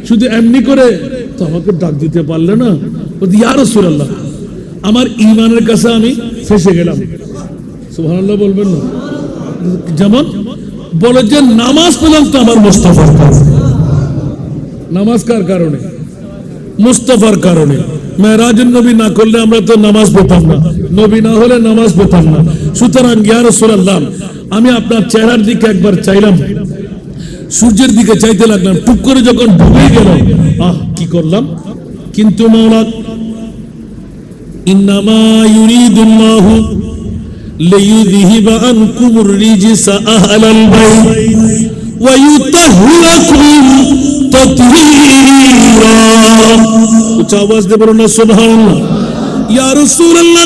শুধু এমনি করে, তো আমাকে ডাক দিতে পারলে না, বলতে ইয়া রাসূলুল্লাহ আমার ঈমানের কাছে আমি ফেসে গেলাম। সুবহানাল্লাহ বলবেন না। যেমন বলে যে নামাজ পেলাম তো আমার মুস্তাফার কারণে। নামাজ কার কারণে? মুস্তাফার কারণে। মেরাজুন নবী না করলে আমরা তো নামাজ পেতাম না, নবী না হলে নামাজ পেতাম না। সুতরাং ইয়া রাসূলুল্লাহ আমি আপনার চেহারার দিকে একবার চাইলাম, সূর্যের দিকে চাইতে লাগলাম, টুক করে যখন ডুবে গেল, কি করলাম? কিন্তু মাওলা ইন্নামা ইউরিদুল্লাহু লিইয়ুযহিবা আনকুমুর রিজসা আহলাল বাইত ওয়া ইউতাহহিরাকুম তাতহীরা। উচ্চ আওয়াজ দিয়ে বলুন না সুবহানাল্লাহ। ইয়া রাসূলুল্লাহ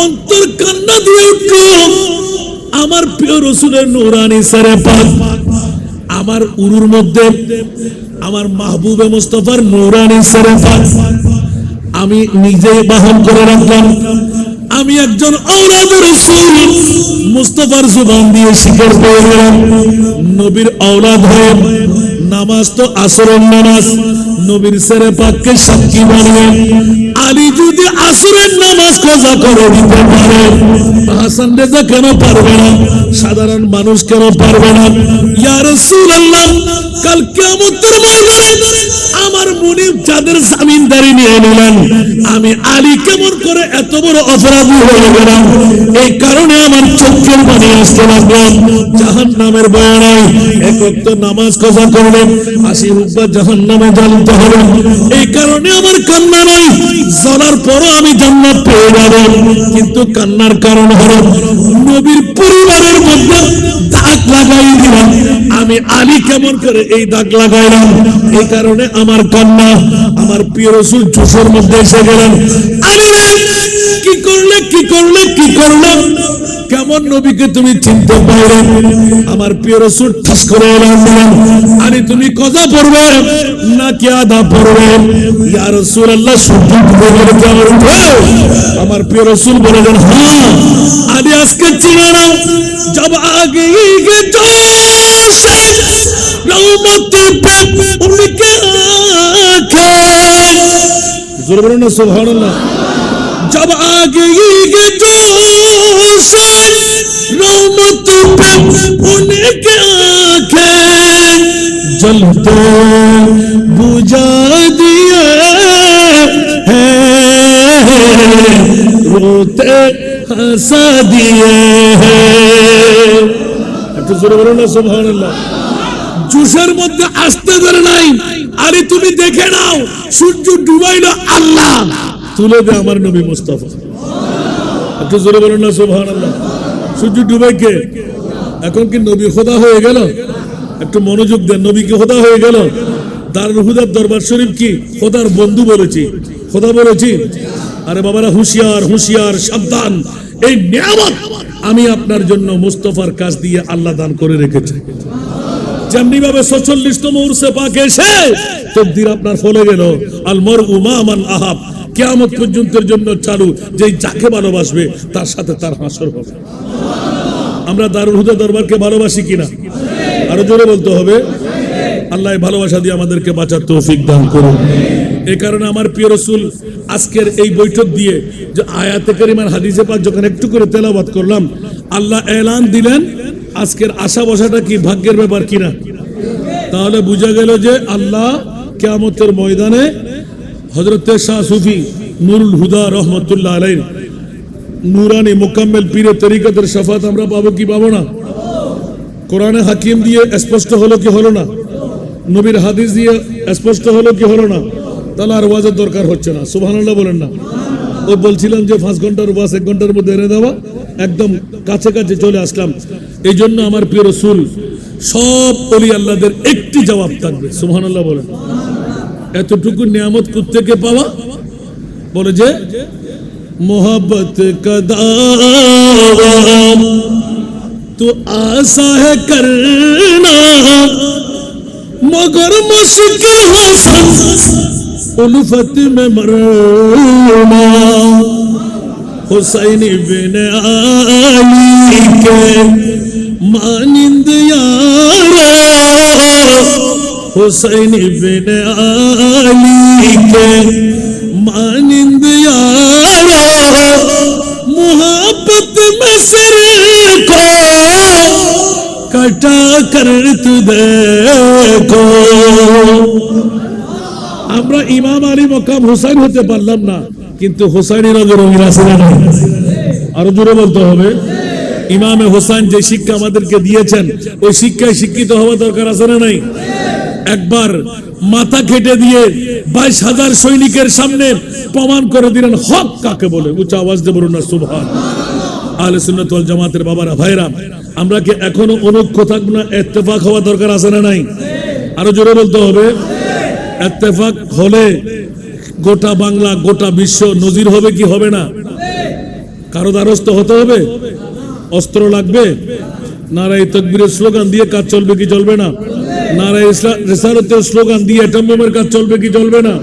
অন্তর কান্না দিয়ে উঠল, আমার প্রিয় রাসূলের নূরানি সরে পাক আমার উরুর মধ্যে, আমার মাহবুবে মুস্তাফার নূরানি সরে পাক আমি নিজেই বাহন করে রাখলাম। আমি একজন আওলাদ রাসূল, মুস্তাফার জবান দিয়ে স্বীকার করে গেলাম নবীর আওলাদ হয়ে নামাজ তো আসরের নামাজ, নবীর সরে পাককে সাক্ষী বানিয়ে আলী যদি আসরের নামাজ কাজা করে দিতে পারে, হাসান রেজা কেন পারবে না? সাধারণ মানুষ কেন পারবে না? ইয়া রাসূলুল্লাহ কাল কিয়ামতের ময়দানে আমার মুনিব যাদের জামিনদারি নিয়ে নিলেন, আমি আলী কেমন করে এত বড় অপরাধী হয়ে গেলাম? এই কারণে আমার চোখের পানি আসতে লাগলো। জাহান্নামের ভয় নাই, এক ওয়াক্ত নামাজ কাজা করলে 80 হুব্বা জাহান্নামে জ্বলতে হবে। এই কারণে আমার কান্না নাই, জ্বলার পরও আমি জান্নাত পেয়ে যাব। কিন্তু কান্নার কারণ হলো নবীর পরিবারের মধ্যে দাগ লাগাই দিলাম। আমি আলী কেমন করে এই দাগ লাগাইলাম? এই কারণে আমার কান্না। আমার প্রিয় রাসূল জোশের মধ্যে এসে গেলেন, আলী কি করলে কি করলে কি করলে? কেমন নবীকে তুমি চিনতে পারলে? আমার প্রিয় রাসূল ঠাস করে এলাম দিলেন, আলী তুমি কজা পড়বে নাকি আদা পড়বে? ইয়া রাসূলুল্লাহ সূর্য ডুবে গেলে কেমন উঠবে? আমার প্রিয় রাসূল বলেন, হ্যাঁ আলী আজকে চিনে নাও, জব আগে গে জোশ রহমতে পে উনকে আঁখেं, জোরে বলুন না সুবহানাল্লাহ। जब आ गई ये जोश रहमत पे उनके आंखें जलते बुझा दिए हैं, रोते हंसा दिए हैं। একটু জোরে বলুন না সুবহানাল্লাহ। জোশের মধ্যে আসতে ধরে নাই, আরে তুমি দেখে নাও সূর্য ডুবাইলো আল্লাহ, তুলে দে আমার নবী মুস্তাফা। একটু জোরে বলুন না সুবহানাল্লাহ। সূর্য ডুবে কে? এখন কি নবী খোদা হয়ে গেল? একটু মনোযোগ দেন, নবী কি খোদা হয়ে গেল? দারুল হুদার দরবার শরীফ কি খোদার বন্ধু বলেছি? খোদা বলেছি? আরে বাবারা হুঁশিয়ার হুঁশিয়ার, সাবধান, এই নিয়ামত আমি আপনার জন্য মুস্তাফার কাছ দিয়ে আল্লাহ দান করে রেখেছে। যেমনি ভাবে 46তম উরসে পাক এসে তকদির আপনার ফলে গেল, আল মারউ মা মান আহাব, কিয়ামত পর্যন্তের জন্য চালু, যে যাকে ভালোবাসবে তার সাথে তার হাসর হবে। আমরা দারুল হুদা দরবারকে ভালোবাসি কিনা? আরো জোরে বলতে হবে। আল্লাহ ভালোবাসা দিয়ে আমাদেরকে বাঁচার তৌফিক দান করুন। এই কারণে আমার প্রিয় রাসূল আজকের এই বৈঠক দিয়ে যে আয়াতে কারিমার হাদিসে পাক যখন একটু করে তেলাওয়াত করলাম, আল্লাহ এলান দিলেন আজকের আশা বসাটা কি ভাগ্যের ব্যাপার কিনা। তাহলে বোঝা গেল যে আল্লাহ কিয়ামতের ময়দানে হযরত শাহ সুফি নুরুল হুদা রহমতুল্লাহ আলাইহি নুরানি মুকাম্মেল পীরে তরিকতের শাফাত আমরা পাবো কি পাবো না? কোরআনে হাকিম দিয়ে স্পষ্ট হলো কি হলো না? নবীর হাদিস দিয়ে স্পষ্ট হলো কি হলো না? তাহলে আর ওয়াজের দরকার হচ্ছে না। সুবহানাল্লাহ বলেন না। ও বলছিলাম যে 5 ঘন্টার ওয়াজ 1 ঘন্টার মধ্যে এনে দেওয়া, একদম কাছে কাছে চলে আসলাম। এই জন্য আমার প্রিয় রাসূল সব ওলি আল্লাহদের একটি জবাব থাকবে। সুবহানাল্লাহ বলেন। এতটুকু নিয়ামত কোত্থেকে পাওয়া? বলে যে मोहब्बत का दावा तो आसा है करना मगर मुश्किल हसन उल्फत में मरना हुसैन बिन अली के मानिंद यारो हुसैन बिन अली के मानिंद यारो मोहब्बत में सर को कटा कर तू देखो আমরা ইমাম আলী মকাম হুসাইন হতে পারলাম না কিন্তু হুসাইনি নজর রঙিন আছে না নাই আরো জোরে বলতে হবে ইমামে হুসাইন যে শিক্ষা আমাদেরকে দিয়েছেন ওই শিক্ষায় শিক্ষিত হওয়া দরকার আছে না নাই একবার মাথা কেটে দিয়ে 22,000 সৈনিকের সামনে প্রমাণ করে দিলেন হক কাকে বলে উচ্চ আওয়াজ দিয়ে বলুন না সুবহান আহলে সুন্নাত ওয়াল জামাতের বাবারা ভাইরা আমরা কি এখনো ঐক্য থাকবো না ইত্তেফাক হওয়া দরকার আছে না নাই আরো জোরে বলতে হবে ইত্তেফাক হলে গোটা বাংলা গোটা বিশ্ব নজির হবে কি হবে না কারো দ্বারস্থ হতে হবে অস্ত্র লাগবে নারায়ে তাকবীরের স্লোগান দিয়ে কাজ চলবে কি চলবে না নারায়ে রিসালাতের স্লোগান দিয়ে এটম বোমের কাজ চলবে কি চলবে না